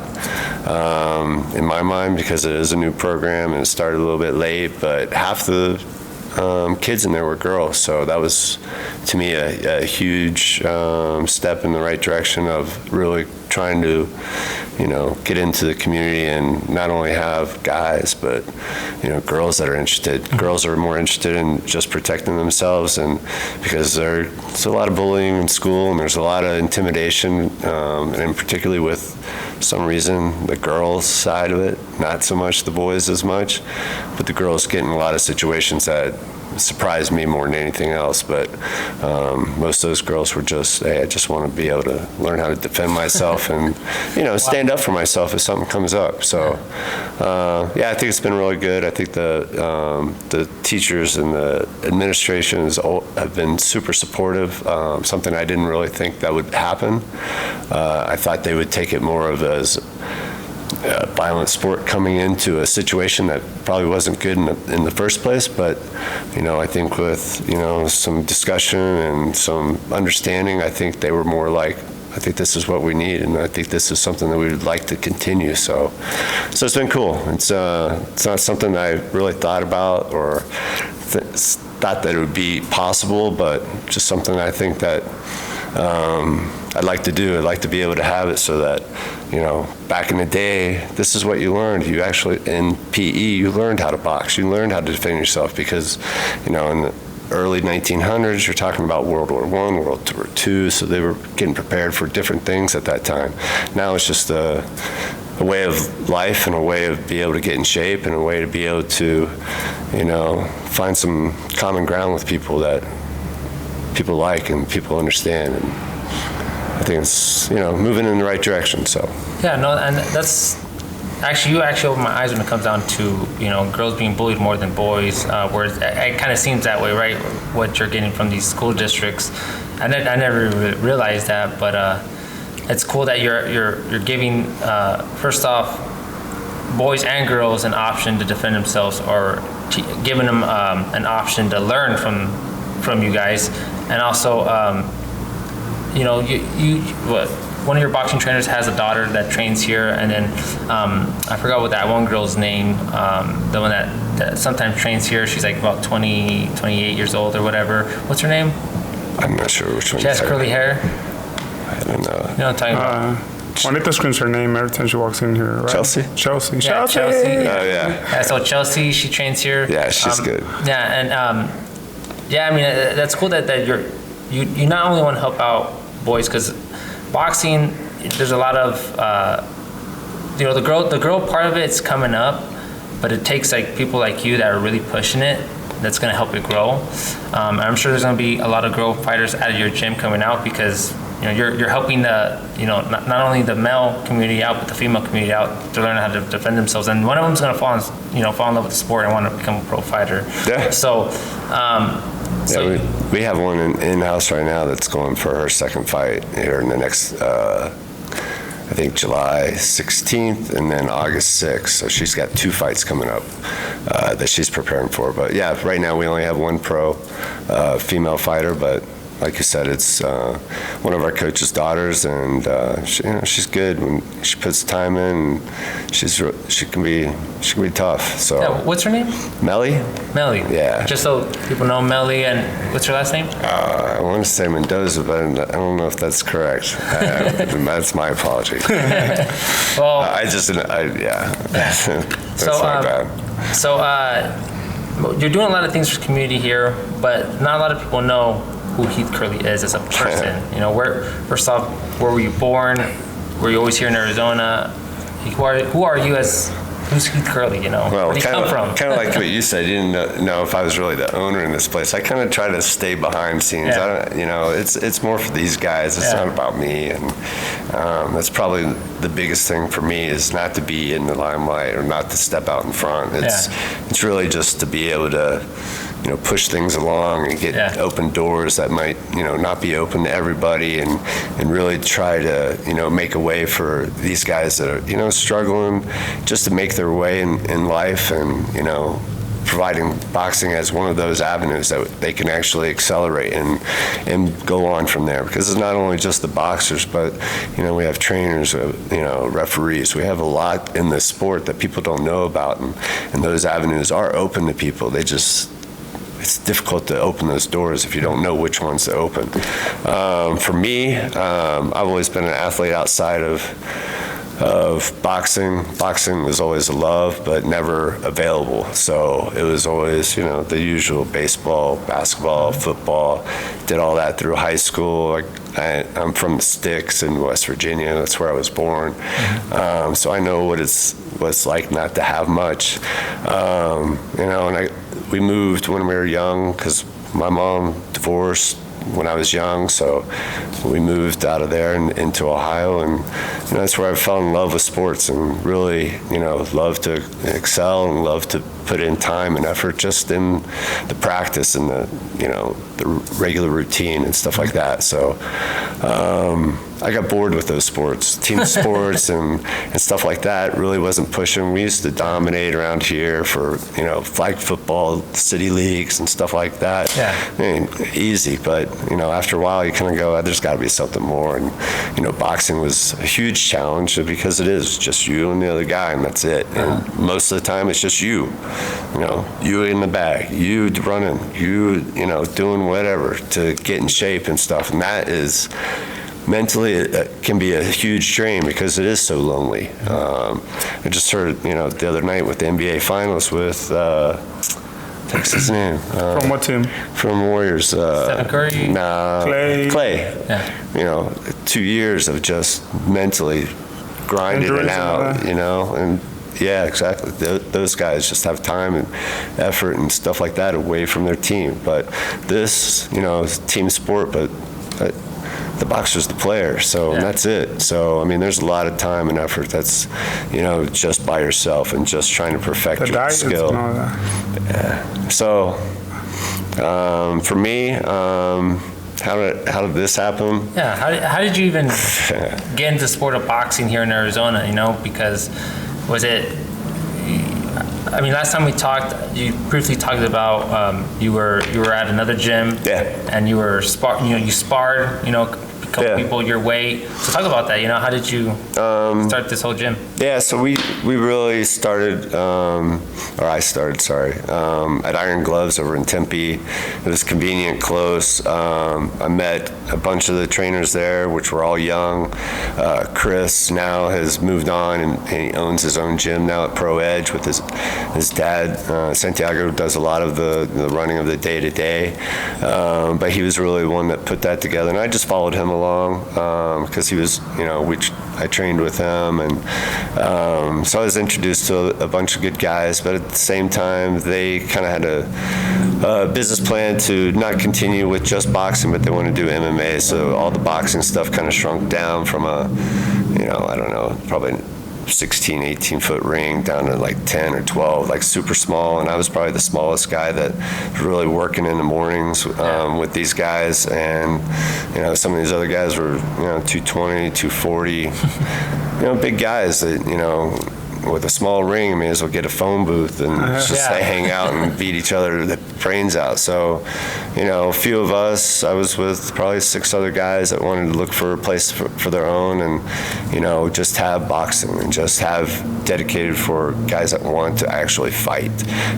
in my mind because it is a new program and it started a little bit late, but half the kids in there were girls. So that was, to me, a huge step in the right direction of really trying to, get into the community and not only have guys, but, girls that are interested. Girls are more interested in just protecting themselves, and because there's a lot of bullying in school and there's a lot of intimidation, and particularly with some reason the girls' side of it, not so much the boys as much, but the girls get in a lot of situations that surprised me more than anything else. But most of those girls were just, hey, I just want to be able to learn how to defend myself and, stand up for myself if something comes up. So, I think it's been really good. I think the teachers and the administration have been super supportive, something I didn't really think that would happen. I thought they would take it more of as a violent sport coming into a situation that probably wasn't good in the first place, but I think with some discussion and some understanding, I think they were more like, I think this is what we need, and I think this is something that we would like to continue. So it's been cool. It's not something I really thought about or thought that it would be possible, but just something I think that I'd like to do. I'd like to be able to have it so that, back in the day, this is what you learned. You actually, in PE, you learned how to box. You learned how to defend yourself because, in the early 1900s, you're talking about World War I, World War II, so they were getting prepared for different things at that time. Now it's just a way of life and a way of being able to get in shape and a way to be able to, find some common ground with people that people like and people understand. And I think it's, moving in the right direction, so. Yeah, no, and that's, you actually opened my eyes when it comes down to, girls being bullied more than boys, where it kind of seems that way, right? What you're getting from these school districts. I never realized that, but it's cool that you're giving, first off, boys and girls an option to defend themselves, or giving them an option to learn from you guys, and also, one of your boxing trainers has a daughter that trains here, and then I forgot what that one girl's name, the one that sometimes trains here. She's like about 28 years old or whatever. What's her name? I'm not sure which one. She has curly hair. I don't know. You know what I'm talking about? Juanita screams her name every time she walks in here, right? Chelsea? Chelsea. Yeah, Chelsea. Chelsea. Oh, yeah. So Chelsea, she trains here. Yeah, she's good. Yeah, and I mean, that's cool that you not only want to help out boys, because boxing, there's a lot of, the girl part of it's coming up, but it takes like people like you that are really pushing it. That's going to help it grow. I'm sure there's going to be a lot of girl fighters out of your gym coming out, because you're helping the not only the male community out, but the female community out to learn how to defend themselves. And one of them's going to fall in love with the sport and want to become a pro fighter. Yeah. So. We have one in-house right now that's going for her second fight here in the next, I think July 16th and then August 6th. So she's got 2 fights coming up that she's preparing for. But yeah, right now we only have 1 pro female fighter, but like you said, it's one of our coach's daughters, and she's good when she puts time in. She can be tough. So yeah, what's her name? Melly. Yeah. Just so people know, Melly, and what's her last name? I want to say Mendoza, but I don't know if that's correct. That's my apology. Well, yeah. That's not bad. So you're doing a lot of things for the community here, but not a lot of people know who Heath Curley is as a person. First off, where were you born? Were you always here in Arizona? Who are you who's Heath Curley, Well, where do you come from? Kind of like what you said, you didn't know if I was really the owner in this place. I kind of try to stay behind scenes. Yeah. It's more for these guys. It's not about me, and that's probably the biggest thing for me, is not to be in the limelight or not to step out in front. It's really just to be able to push things along and get open doors that might, not be open to everybody, and really try to, make a way for these guys that are, struggling just to make their way in life, and, providing boxing as one of those avenues that they can actually accelerate and go on from there. Because it's not only just the boxers, but, we have trainers, referees. We have a lot in this sport that people don't know about, and those avenues are open to people. It's difficult to open those doors if you don't know which ones to open. For me, I've always been an athlete outside of boxing. Boxing was always a love, but never available. So it was always, the usual baseball, basketball, football. Did all that through high school. I'm from the Sticks in West Virginia. That's where I was born. So I know what it's like not to have much. And we moved when we were young because my mom divorced when I was young, so we moved out of there and into Ohio, and that's where I fell in love with sports and really, love to excel and love to put in time and effort just in the practice and the regular routine and stuff like that. So I got bored with those sports, team sports and stuff like that. Really wasn't pushing. We used to dominate around here for, flag football, city leagues and stuff like that. Yeah. I mean, easy, but, after a while you kind of go, there's got to be something more. And, boxing was a huge challenge because it is just you and the other guy, and that's it. And most of the time it's just you, you in the bag, you running, you doing whatever to get in shape and stuff. And that is, mentally, it can be a huge drain because it is so lonely. I just heard, the other night with the NBA Finals with, what's his name? From what team? From Warriors. Stephen Curry? Nah. Clay. Yeah. 2 years of just mentally grinding it out, and yeah, exactly. Those guys just have time and effort and stuff like that away from their team. But this, is a team sport, but the boxer's the player, so that's it. So, there's a lot of time and effort that's, just by yourself and just trying to perfect your skill. Yeah. So, for me, how did this happen? Yeah, how did you even get into the sport of boxing here in Arizona, because was it, last time we talked, you briefly talked about you were at another gym, and you were you sparred, couple people your weight. So talk about that. How did you start this whole gym? Yeah, so we really started, or I started, sorry, at Iron Gloves over in Tempe. It was convenient, close. I met a bunch of the trainers there, which were all young. Chris now has moved on, and he owns his own gym now at Pro Edge with his dad. Santiago does a lot of the running of the day-to-day, but he was really one that put that together, and I just followed him along because he was, I trained with him, and so I was introduced to a bunch of good guys, but at the same time, they kind of had a business plan to not continue with just boxing, but they want to do MMA, so all the boxing stuff kind of shrunk down from a, I don't know, probably 16, 18-foot ring down to like 10 or 12, like super small, and I was probably the smallest guy that was really working in the mornings with these guys, and some of these other guys were 220, 240, big guys that with a small ring, I may as well get a phone booth and just hang out and beat each other the brains out. So, a few of us, I was with probably 6 other guys that wanted to look for a place for their own, and, just have boxing and just have dedicated for guys that want to actually fight,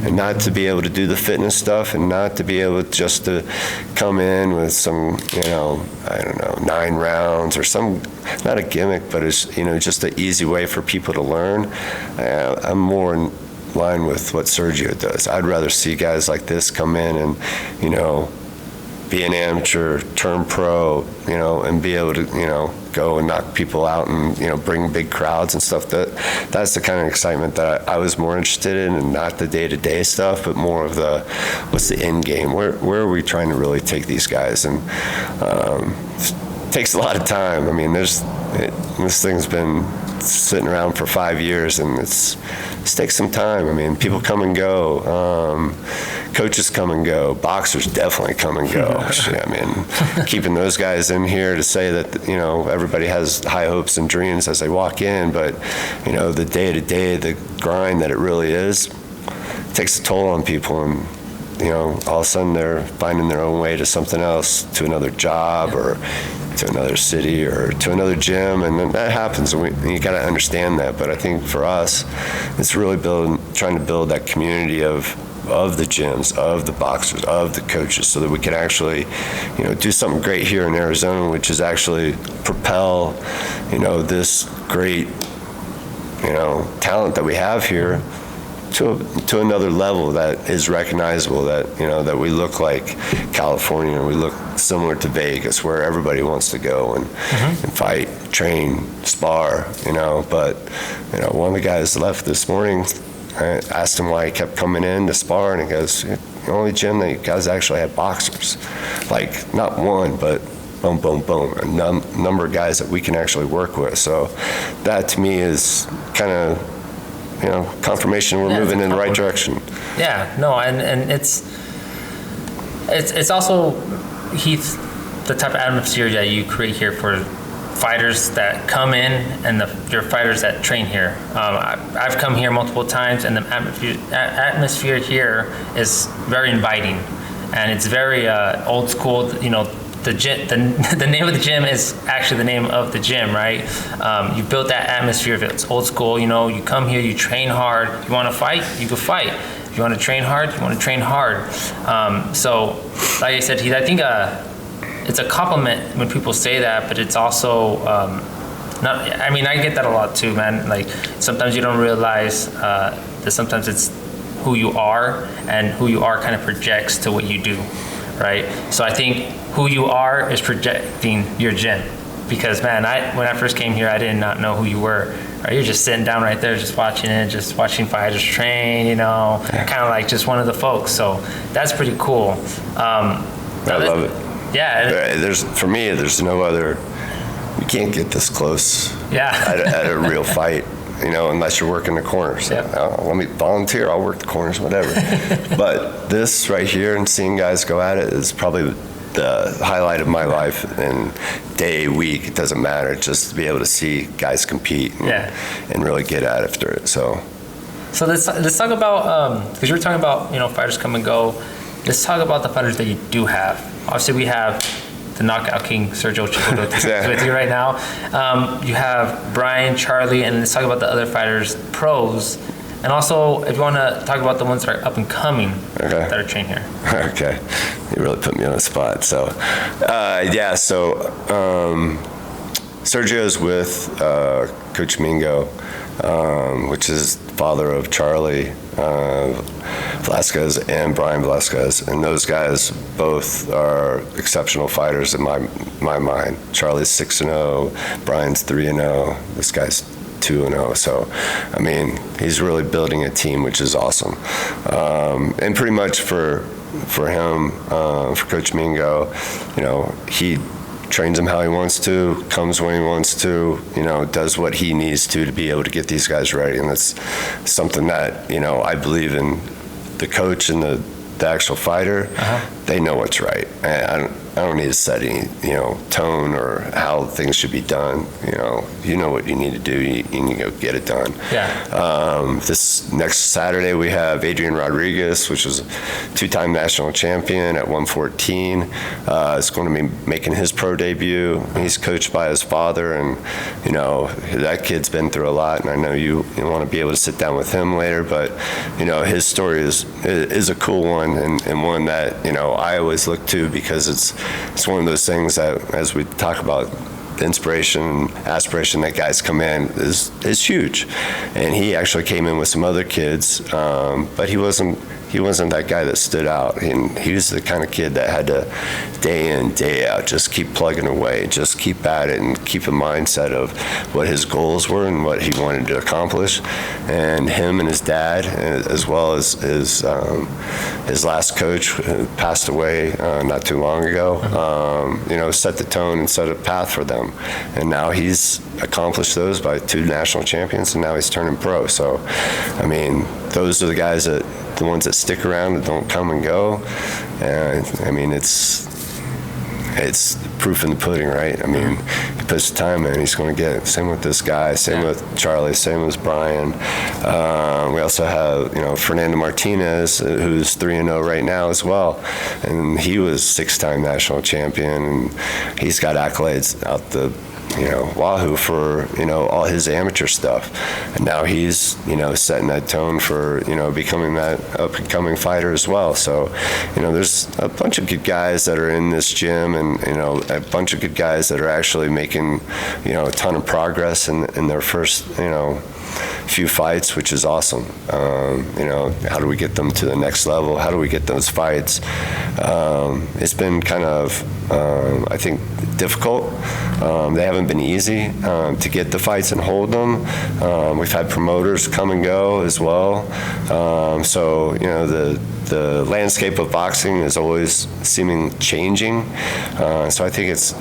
and not to be able to do the fitness stuff, and not to be able just to come in with some, 9 rounds or some, not a gimmick, but it's, just an easy way for people to learn. I'm more in line with what Sergio does. I'd rather see guys like this come in and, be an amateur, turn pro, and be able to, go and knock people out and, bring big crowds and stuff. That's the kind of excitement that I was more interested in, and not the day-to-day stuff, but more of the, what's the end game? Where are we trying to really take these guys? And it takes a lot of time. I mean, this thing's been sitting around for 5 years, and it takes some time. I mean, people come and go, coaches come and go, boxers definitely come and go. I mean, keeping those guys in here to say that, everybody has high hopes and dreams as they walk in, but, the day-to-day, the grind that it really is, takes a toll on people, and all of a sudden they're finding their own way to something else, to another job or to another city or to another gym, and that happens, and you got to understand that. But I think for us, it's really trying to build that community of the gyms, of the boxers, of the coaches, so that we can actually, do something great here in Arizona, which is actually propel, this great, talent that we have here to another level that is recognizable, that that we look like California, and we look similar to Vegas, where everybody wants to go and fight, train, spar, but one of the guys left this morning. I asked him why he kept coming in to spar, and he goes, the only gym that you guys actually have boxers, like not one, but boom, boom, boom, a number of guys that we can actually work with. So that to me is kind of confirmation we're moving in the right direction. Yeah, no, and it's also, Heath, the type of atmosphere that you create here for fighters that come in, and your fighters that train here. I've come here multiple times, and the atmosphere here is very inviting, and it's very old school. The gym, the name of the gym is actually the name of the gym, right? You built that atmosphere. It's old school. You come here, you train hard. You want to fight, you can fight. If you want to train hard, you want to train hard. So, like I said, Heath, I think it's a compliment when people say that, but it's also not. I mean, I get that a lot too, man. Like sometimes you don't realize that sometimes it's who you are, and who you are kind of projects to what you do, right? So I think who you are is projecting your gym, because man, when I first came here, I did not know who you were. Right? You're just sitting down right there, just watching fighters train, kind of like just one of the folks. So that's pretty cool. I love it. Yeah. For me, there's no other. You can't get this close. Yeah. at a real fight. Unless you're working the corners. Yep. Let me volunteer, I'll work the corners, whatever. But this right here, and seeing guys go at it, is probably the highlight of my life. And day, week, it doesn't matter. Just to be able to see guys compete and really get after it. So let's talk about, because you were talking about, fighters come and go. Let's talk about the fighters that you do have. Obviously, we have the knockout king, Sergio Checo Rodriquez, with you right now. You have Brian, Charlie, and let's talk about the other fighters, pros. And also, if you want to talk about the ones that are up and coming that are trained here. Okay. You really put me on the spot. So, Sergio's with Coach Mingo, which is father of Charlie Velasquez and Brian Velasquez. And those guys both are exceptional fighters in my mind. Charlie's 6-0, Brian's 3-0, this guy's 2-0. So, I mean, he's really building a team, which is awesome. And pretty much for him, for Coach Mingo, he trains him how he wants to, comes when he wants to, does what he needs to be able to get these guys ready. And that's something that, I believe in the coach and the actual fighter. They know what's right. I don't need to set any, tone or how things should be done. You know what you need to do. You need to go get it done. Yeah. This next Saturday we have Adrian Rodriquez, which was a 2-time national champion at 114. Is going to be making his pro debut. He's coached by his father, and that kid's been through a lot. And I know you want to be able to sit down with him later, but his story is a cool one, and one that I always look to, because it's one of those things that, as we talk about inspiration and aspiration, that guys come in is huge. And he actually came in with some other kids, but he wasn't that guy that stood out. And he was the kind of kid that had to, day in, day out, just keep plugging away, just keep at it, and keep a mindset of what his goals were and what he wanted to accomplish. And him and his dad, as well as his last coach, who passed away not too long ago, set the tone and set a path for them. And now he's accomplished those by 2 national champions, and now he's turning pro. So, I mean, those are the ones that stick around and don't come and go. And I mean, it's proof in the pudding, right? I mean, he puts the time in, he's going to get it. Same with this guy, same with Charlie, same with Brian. We also have, Fernando Martinez, who's 3-0 right now as well. And he was 6-time national champion, and he's got accolades out the wahoo for, all his amateur stuff. And now he's, setting that tone for, becoming that up-and-coming fighter as well. So, there's a bunch of good guys that are in this gym, and, a bunch of good guys that are actually making, a ton of progress in their first, few fights, which is awesome. How do we get them to the next level? How do we get those fights? It's been kind of, I think, difficult. They haven't been easy to get the fights and hold them. We've had promoters come and go as well. So, the landscape of boxing is always seeming changing. So I think it's,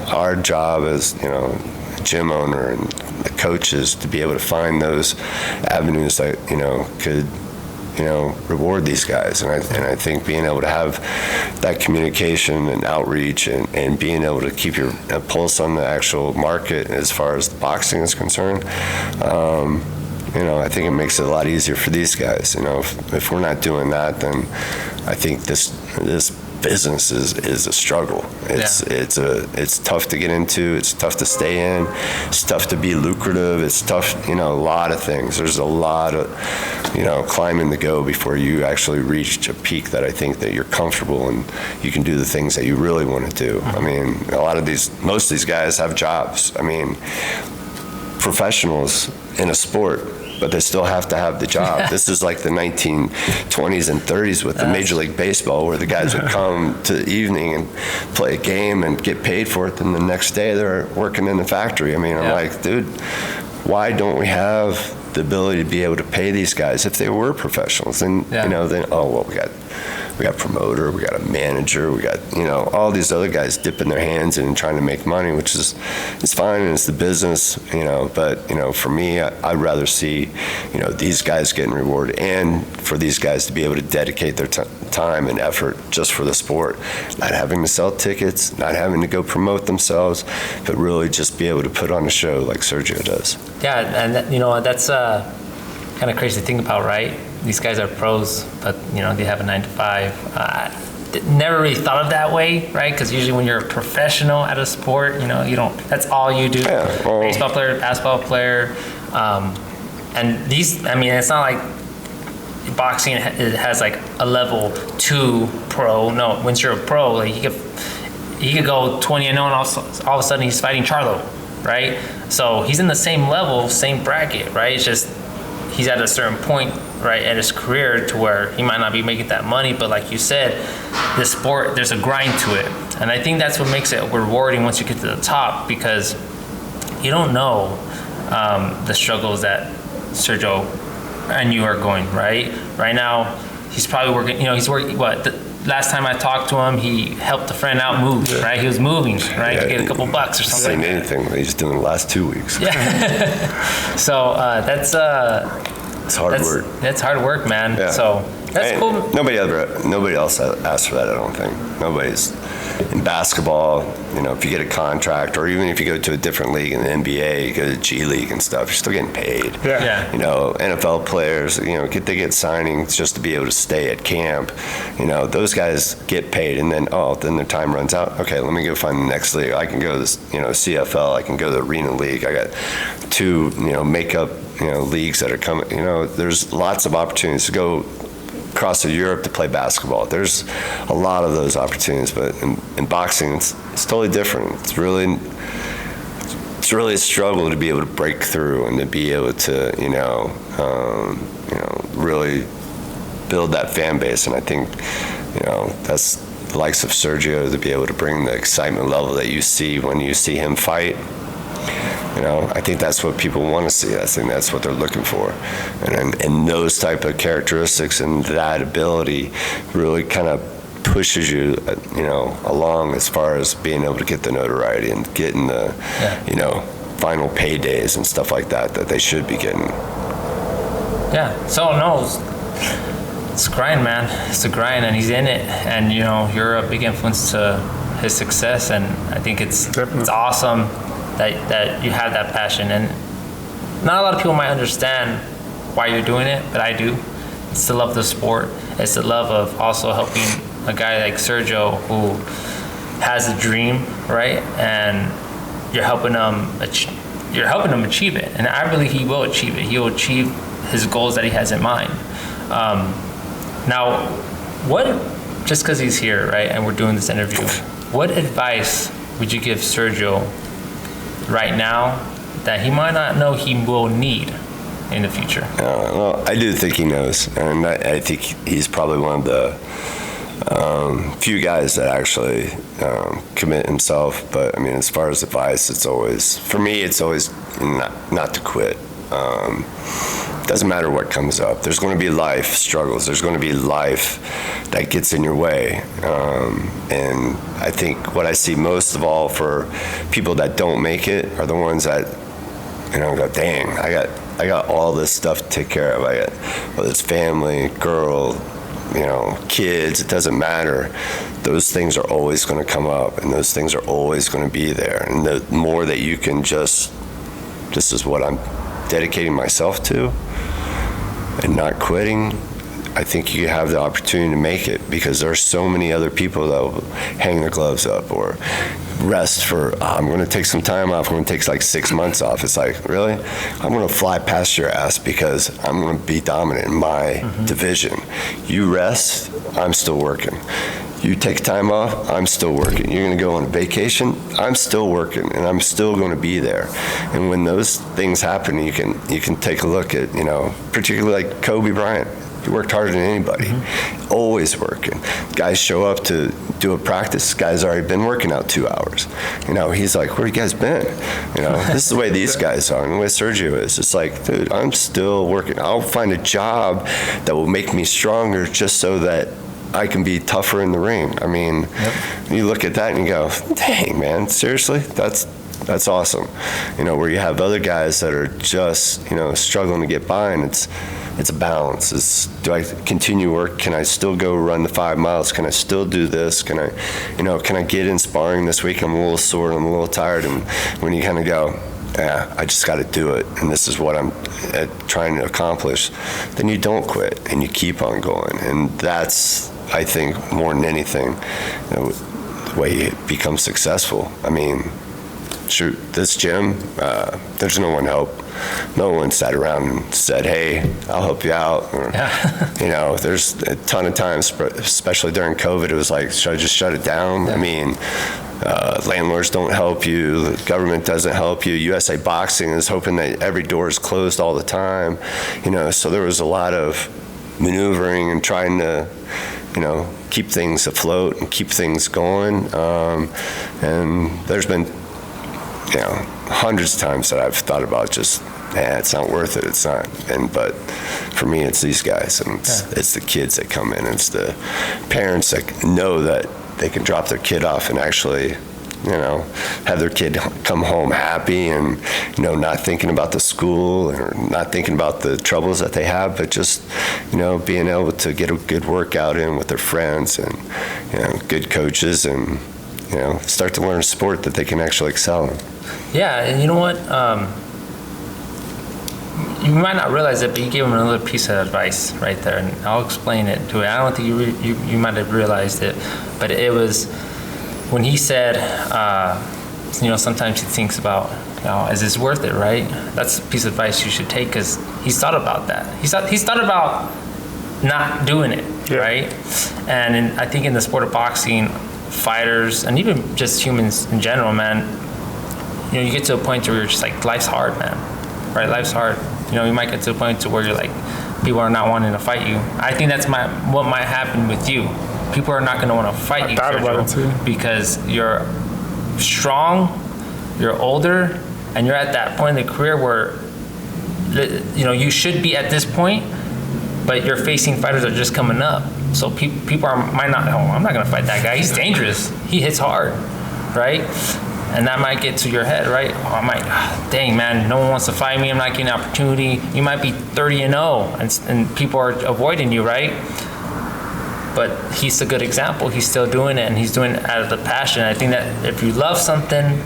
our job as, gym owner and the coaches to be able to find those avenues that could reward these guys. And I think being able to have that communication and outreach, and being able to keep your pulse on the actual market as far as the boxing is concerned, I think it makes it a lot easier for these guys. If we're not doing that, then I think this business is a struggle. It's tough to get into. It's tough to stay in. It's tough to be lucrative. It's tough, a lot of things. There's a lot of, climbing to go before you actually reach a peak that I think that you're comfortable and you can do the things that you really want to do. I mean, most of these guys have jobs. I mean, professionals in a sport, but they still have to have the job. This is like the 1920s and 30s with the Major League Baseball, where the guys would come to the evening and play a game and get paid for it, and the next day they're working in the factory. I mean, I'm like, dude, why don't we have the ability to be able to pay these guys if they were professionals? And, we got promoter, we got a manager, we got, all these other guys dipping their hands in and trying to make money, which is, it's fine, and it's the business, but, for me, I'd rather see, these guys getting rewarded, and for these guys to be able to dedicate their time and effort just for the sport, not having to sell tickets, not having to go promote themselves, but really just be able to put on a show like Sergio does. Yeah, and that's kind of crazy to think about, right? These guys are pros, but they have a 9 to 5. never really thought of that way, right? Because usually when you're a professional at a sport, you know, you don't. That's all you do. Yeah, well, baseball player, basketball player, and these. I mean, it's not like boxing. It has like a level 2 pro. No, once you're a pro, like he could go 20-0, and all of a sudden he's fighting Charlo, right? So he's in the same level, same bracket, right? It's just he's at a certain point, right, at his career to where he might not be making that money, but like you said, this sport, there's a grind to it. And I think that's what makes it rewarding once you get to the top, because you don't know the struggles that Sergio and you are going, right? Right now, he's probably working, he's working, last time I talked to him, he helped a friend out move, right? He was moving, right, to get a couple bucks or something. Saying anything, he's doing the last 2 weeks. Yeah. So that's it's hard work. That's hard work, man. Yeah. So that's cool. Nobody else asked for that, I don't think. Nobody's in basketball, if you get a contract, or even if you go to a different league in the NBA, you go to the G League and stuff, you're still getting paid. Yeah. NFL players, they get signings just to be able to stay at camp. Those guys get paid, and then their time runs out. Okay, let me go find the next league. I can go to this, CFL. I can go to the Arena League. I got 2, makeup, leagues that are coming. There's lots of opportunities to go across to Europe to play basketball. There's a lot of those opportunities, but in boxing, it's totally different. It's really a struggle to be able to break through and to be able to, really build that fan base. And I think, that's the likes of Sergio, to be able to bring the excitement level that you see when you see him fight. I think that's what people want to see. I think that's what they're looking for. And those type of characteristics and that ability really kind of pushes you, along as far as being able to get the notoriety and getting the, final paydays and stuff like that they should be getting. Yeah. So, no, it's a grind, man. It's a grind, and he's in it. And, you're a big influence to his success, and I think it's awesome that you have that passion. And not a lot of people might understand why you're doing it, but I do. It's the love of the sport. It's the love of also helping a guy like Sergio who has a dream, right? And you're helping him achieve it. And I believe he will achieve it. He will achieve his goals that he has in mind. Now, just because he's here, right, and we're doing this interview, what advice would you give Sergio right now that he might not know he will need in the future? Well, I do think he knows, and I think he's probably one of the few guys that actually commit himself. But I mean, as far as advice, it's always not to quit. Doesn't matter what comes up. There's going to be life struggles. There's going to be life that gets in your way. And I think what I see most of all for people that don't make it are the ones that, go, dang, I got all this stuff to take care of. I got, whether it's family, girl, kids, it doesn't matter. Those things are always going to come up, and those things are always going to be there. And the more that you can this is what I'm dedicating myself to, and not quitting, I think you have the opportunity to make it, because there are so many other people that will hang their gloves up or rest for, I'm going to take some time off, I'm going to take like 6 months off. It's like, really? I'm going to fly past your ass because I'm going to be dominant in my division. You rest, I'm still working. You take time off, I'm still working. You're going to go on vacation, I'm still working, and I'm still going to be there. And when those things happen, you can take a look at, particularly like Kobe Bryant. He worked harder than anybody, always working. Guys show up to do a practice. Guy's already been working out 2 hours. He's like, where you guys been? This is the way these guys are, and the way Sergio is. It's like, dude, I'm still working. I'll find a job that will make me stronger just so that I can be tougher in the ring. I mean, You look at that and you go, dang, man, seriously? That's awesome. Where you have other guys that are just, struggling to get by, and it's a balance. Do I continue work? Can I still go run the 5 miles? Can I still do this? Can I get in sparring this week? I'm a little sore, I'm a little tired. And when you kind of go, yeah, I just got to do it, and this is what I'm trying to accomplish, then you don't quit and you keep on going. And that's I think more than anything, the way he becomes successful. I mean, shoot, this gym, there's no one help. No one sat around and said, hey, I'll help you out. Or, there's a ton of times, especially during COVID, it was like, should I just shut it down? Yeah. I mean, landlords don't help you. The government doesn't help you. USA Boxing is hoping that every door is closed all the time. So there was a lot of maneuvering and trying to, keep things afloat and keep things going. And there's been, hundreds of times that I've thought about just, it's not worth it. It's not. But for me, it's these guys, and it's the kids that come in. It's the parents that know that they can drop their kid off and actually, have their kid come home happy and, not thinking about the school or not thinking about the troubles that they have, but just, being able to get a good workout in with their friends and, good coaches and, start to learn a sport that they can actually excel in. Yeah, and you know what? You might not realize it, but you gave him another piece of advice right there, and I'll explain it to you. I don't think you might have realized it, but it was when he said, sometimes he thinks about, is this worth it, right? That's a piece of advice you should take, because he's thought about that. He's thought about not doing it, right? And I think in the sport of boxing, fighters, and even just humans in general, man, you get to a point where you're just like, life's hard, man, right? Life's hard. You might get to a point to where you're like, people are not wanting to fight you. I think that's what might happen with you. People are not going to want to fight you, Sergio, because you're strong, you're older, and you're at that point in the career where, you should be at this point, but you're facing fighters that are just coming up. So people might not, I'm not going to fight that guy. He's dangerous. He hits hard, right? And that might get to your head, right? I might, dang, man, no one wants to fight me. I'm not getting an opportunity. You might be 30-0, and people are avoiding you, right? But he's a good example. He's still doing it, and he's doing it out of the passion. I think that if you love something,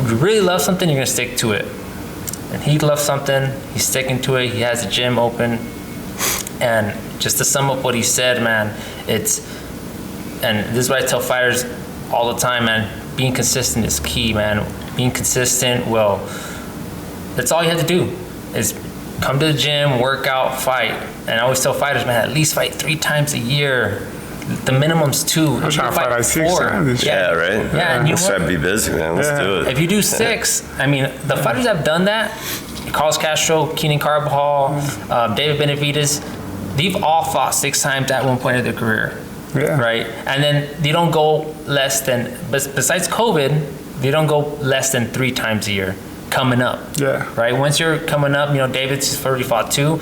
you really love something, you're going to stick to it. And he loves something. He's sticking to it. He has a gym open. And just to sum up what he said, man, and this is what I tell fighters all the time, man, being consistent is key, man. Being consistent, that's all you have to do is come to the gym, work out, fight. And I always tell fighters, man, at least fight 3 times a year. The minimum's 2. I'm trying to fight like 6 times. Yeah, right? Yeah, and let's try to be busy, man. Let's do it. If you do 6, I mean, the fighters that have done that, Carlos Castro, Keenan Carbajal, David Benavidez, they've all fought 6 times at one point of their career. Yeah. Right? And then they don't go less than, besides COVID, they don't go less than 3 times a year coming up. Yeah. Right? Once you're coming up, David's already fought 2. You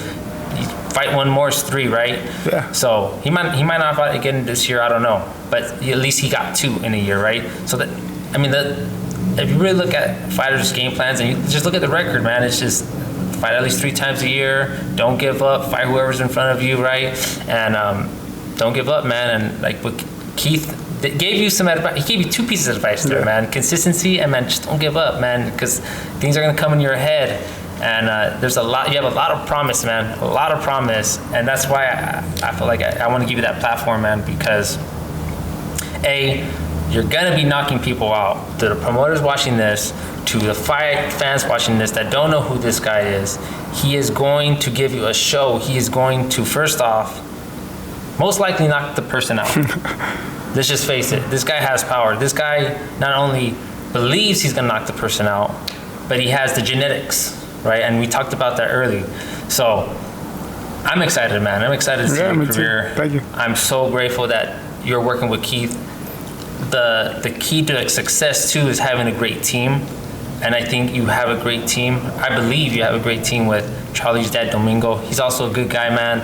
fight one more is 3, right? Yeah. So he might not fight again this year, I don't know. But at least he got 2 in a year, right? So if you really look at fighters' game plans and you just look at the record, man, it's just fight at least 3 times a year, don't give up, fight whoever's in front of you, right? And don't give up, man. And like what Keith gave you some advice, he gave you 2 pieces of advice there, man. Consistency and, man, just don't give up, man, because things are going to come in your head. And you have a lot of promise, man, a lot of promise. And that's why I feel like I want to give you that platform, man, because you're going to be knocking people out. To the promoters watching this, to the fight fans watching this that don't know who this guy is, he is going to give you a show. He is going to, first off, most likely knock the person out. Let's just face it. This guy has power. This guy not only believes he's going to knock the person out, but he has the genetics, right? And we talked about that early. So I'm excited, man. I'm excited to see your career. Thank you. I'm so grateful that you're working with Keith. The key to success, too, is having a great team. And I think you have a great team. I believe you have a great team with Charlie's dad, Domingo. He's also a good guy, man.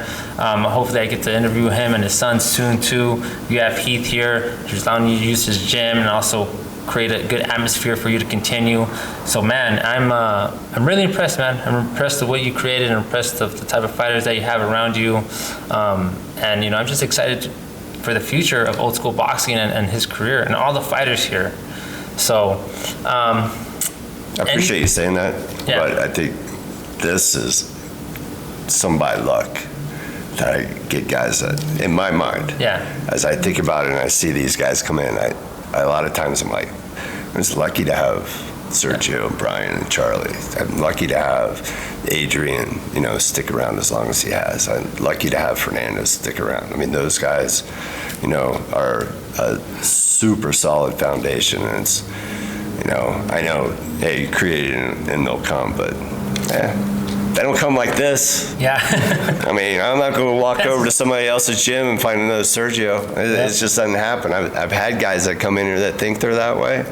Hopefully I get to interview him and his son soon, too. You have Heath here, who's allowing you to use his gym and also create a good atmosphere for you to continue. So, man, I'm really impressed, man. I'm impressed with what you created and impressed with the type of fighters that you have around you. And I'm just excited for the future of old school boxing and his career and all the fighters here. So, I appreciate you saying that, but I think this is some by luck that I get guys that, in my mind, as I think about it and I see these guys come in, I a lot of times I'm like, I'm just lucky to have Sergio and Brian and Charlie. I'm lucky to have Adrian, stick around as long as he has. I'm lucky to have Fernando stick around. I mean, those guys, are a super solid foundation, and it's, I know, hey, you created it and they'll come, but they don't come like this. Yeah. I mean, I'm not going to walk over to somebody else's gym and find another Sergio. It just doesn't happen. I've had guys that come in here that think they're that way,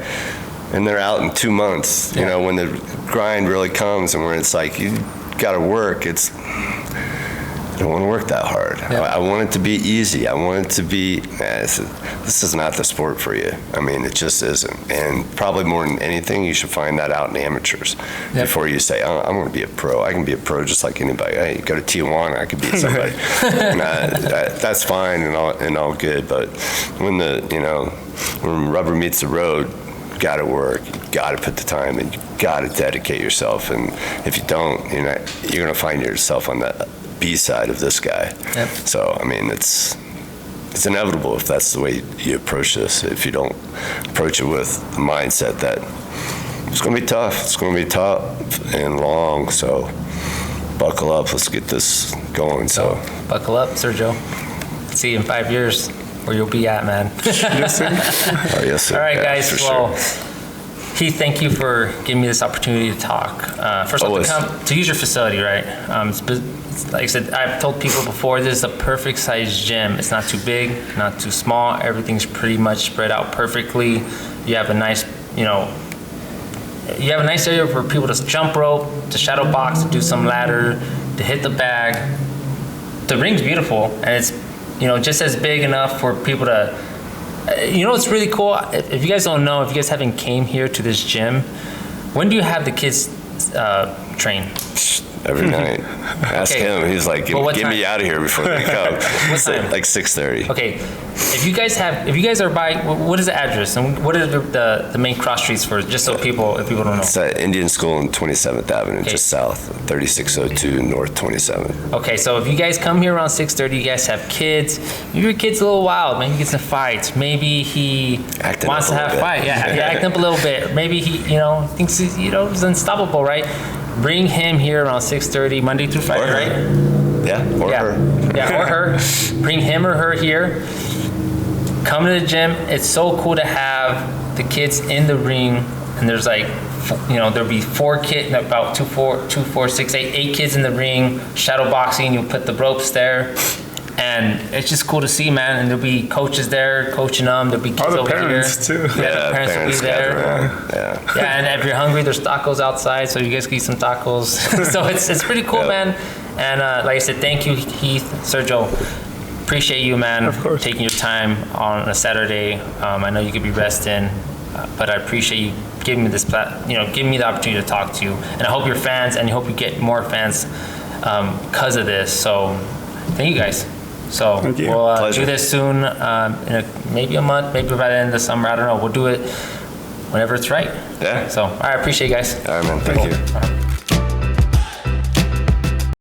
and they're out in 2 months. When the grind really comes and when it's like you got to work, I don't want to work that hard. I want it to be easy. I want it to be, this is not the sport for you. I mean, it just isn't. And probably more than anything, you should find that out in the amateurs before you say, oh, I'm going to be a pro. I can be a pro just like anybody. Hey, go to Tijuana, I could beat somebody. That's fine and all good. But when when rubber meets the road, you got to work. You got to put the time in. You got to dedicate yourself. And if you don't, you're going to find yourself on that B side of this guy. So, I mean, it's inevitable if that's the way you approach this. If you don't approach it with the mindset that it's going to be tough. It's going to be tough and long. So, buckle up. Let's get this going. So, buckle up, Sergio. See you in 5 years where you'll be at, man. Yes, sir. Oh, yes, sir. All right, guys. Sure. Heath, thank you for giving me this opportunity to talk. First off, to use your facility, right? Like I said, I've told people before, this is a perfect size gym. It's not too big, not too small. Everything's pretty much spread out perfectly. You have a nice, area for people to jump rope, to shadow box, to do some ladder, to hit the bag. The ring's beautiful, and it's, just as big enough for people to. It's really cool. If you guys don't know, if you guys haven't came here to this gym, when do you have the kids train? Every night. Ask him. He's like, get me out of here before they come. What time? Like 6:30. Okay. If you guys are by, what is the address and what are the main cross streets for? Just so if people don't know. It's at Indian School on 27th Avenue, just south, 3602 North 27. Okay, so if you guys come here around 6:30, you guys have kids. Maybe your kid's a little wild. Maybe he gets in fights. Maybe he wants to have a fight. Yeah, acting up a little bit. Maybe he, thinks he's, he's unstoppable, right? Bring him here around 6:30, Monday through Friday, right? Yeah, or her. Yeah, or her. Bring him or her here. Come to the gym. It's so cool to have the kids in the ring, and there's like, there'll be 4 kids, about 2, 4, 6, 8 kids in the ring, shadow boxing. You'll put the ropes there. And it's just cool to see, man. And there'll be coaches there coaching them. There'll be kids over here. Parents too. Yeah, the parents will be there. Yeah, and if you're hungry, there's tacos outside, so you guys can eat some tacos. So it's pretty cool, man. And like I said, thank you, Heath, Sergio. Appreciate you, man, taking your time on a Saturday. I know you could be resting, but I appreciate you giving me this, giving me the opportunity to talk to you. And I hope you're fans, and I hope you get more fans because of this. So thank you guys. So we'll do this soon, in maybe a month, maybe by the end of the summer. I don't know. We'll do it whenever it's right. Yeah. So, all right. Appreciate you guys. All right, man. Thank you.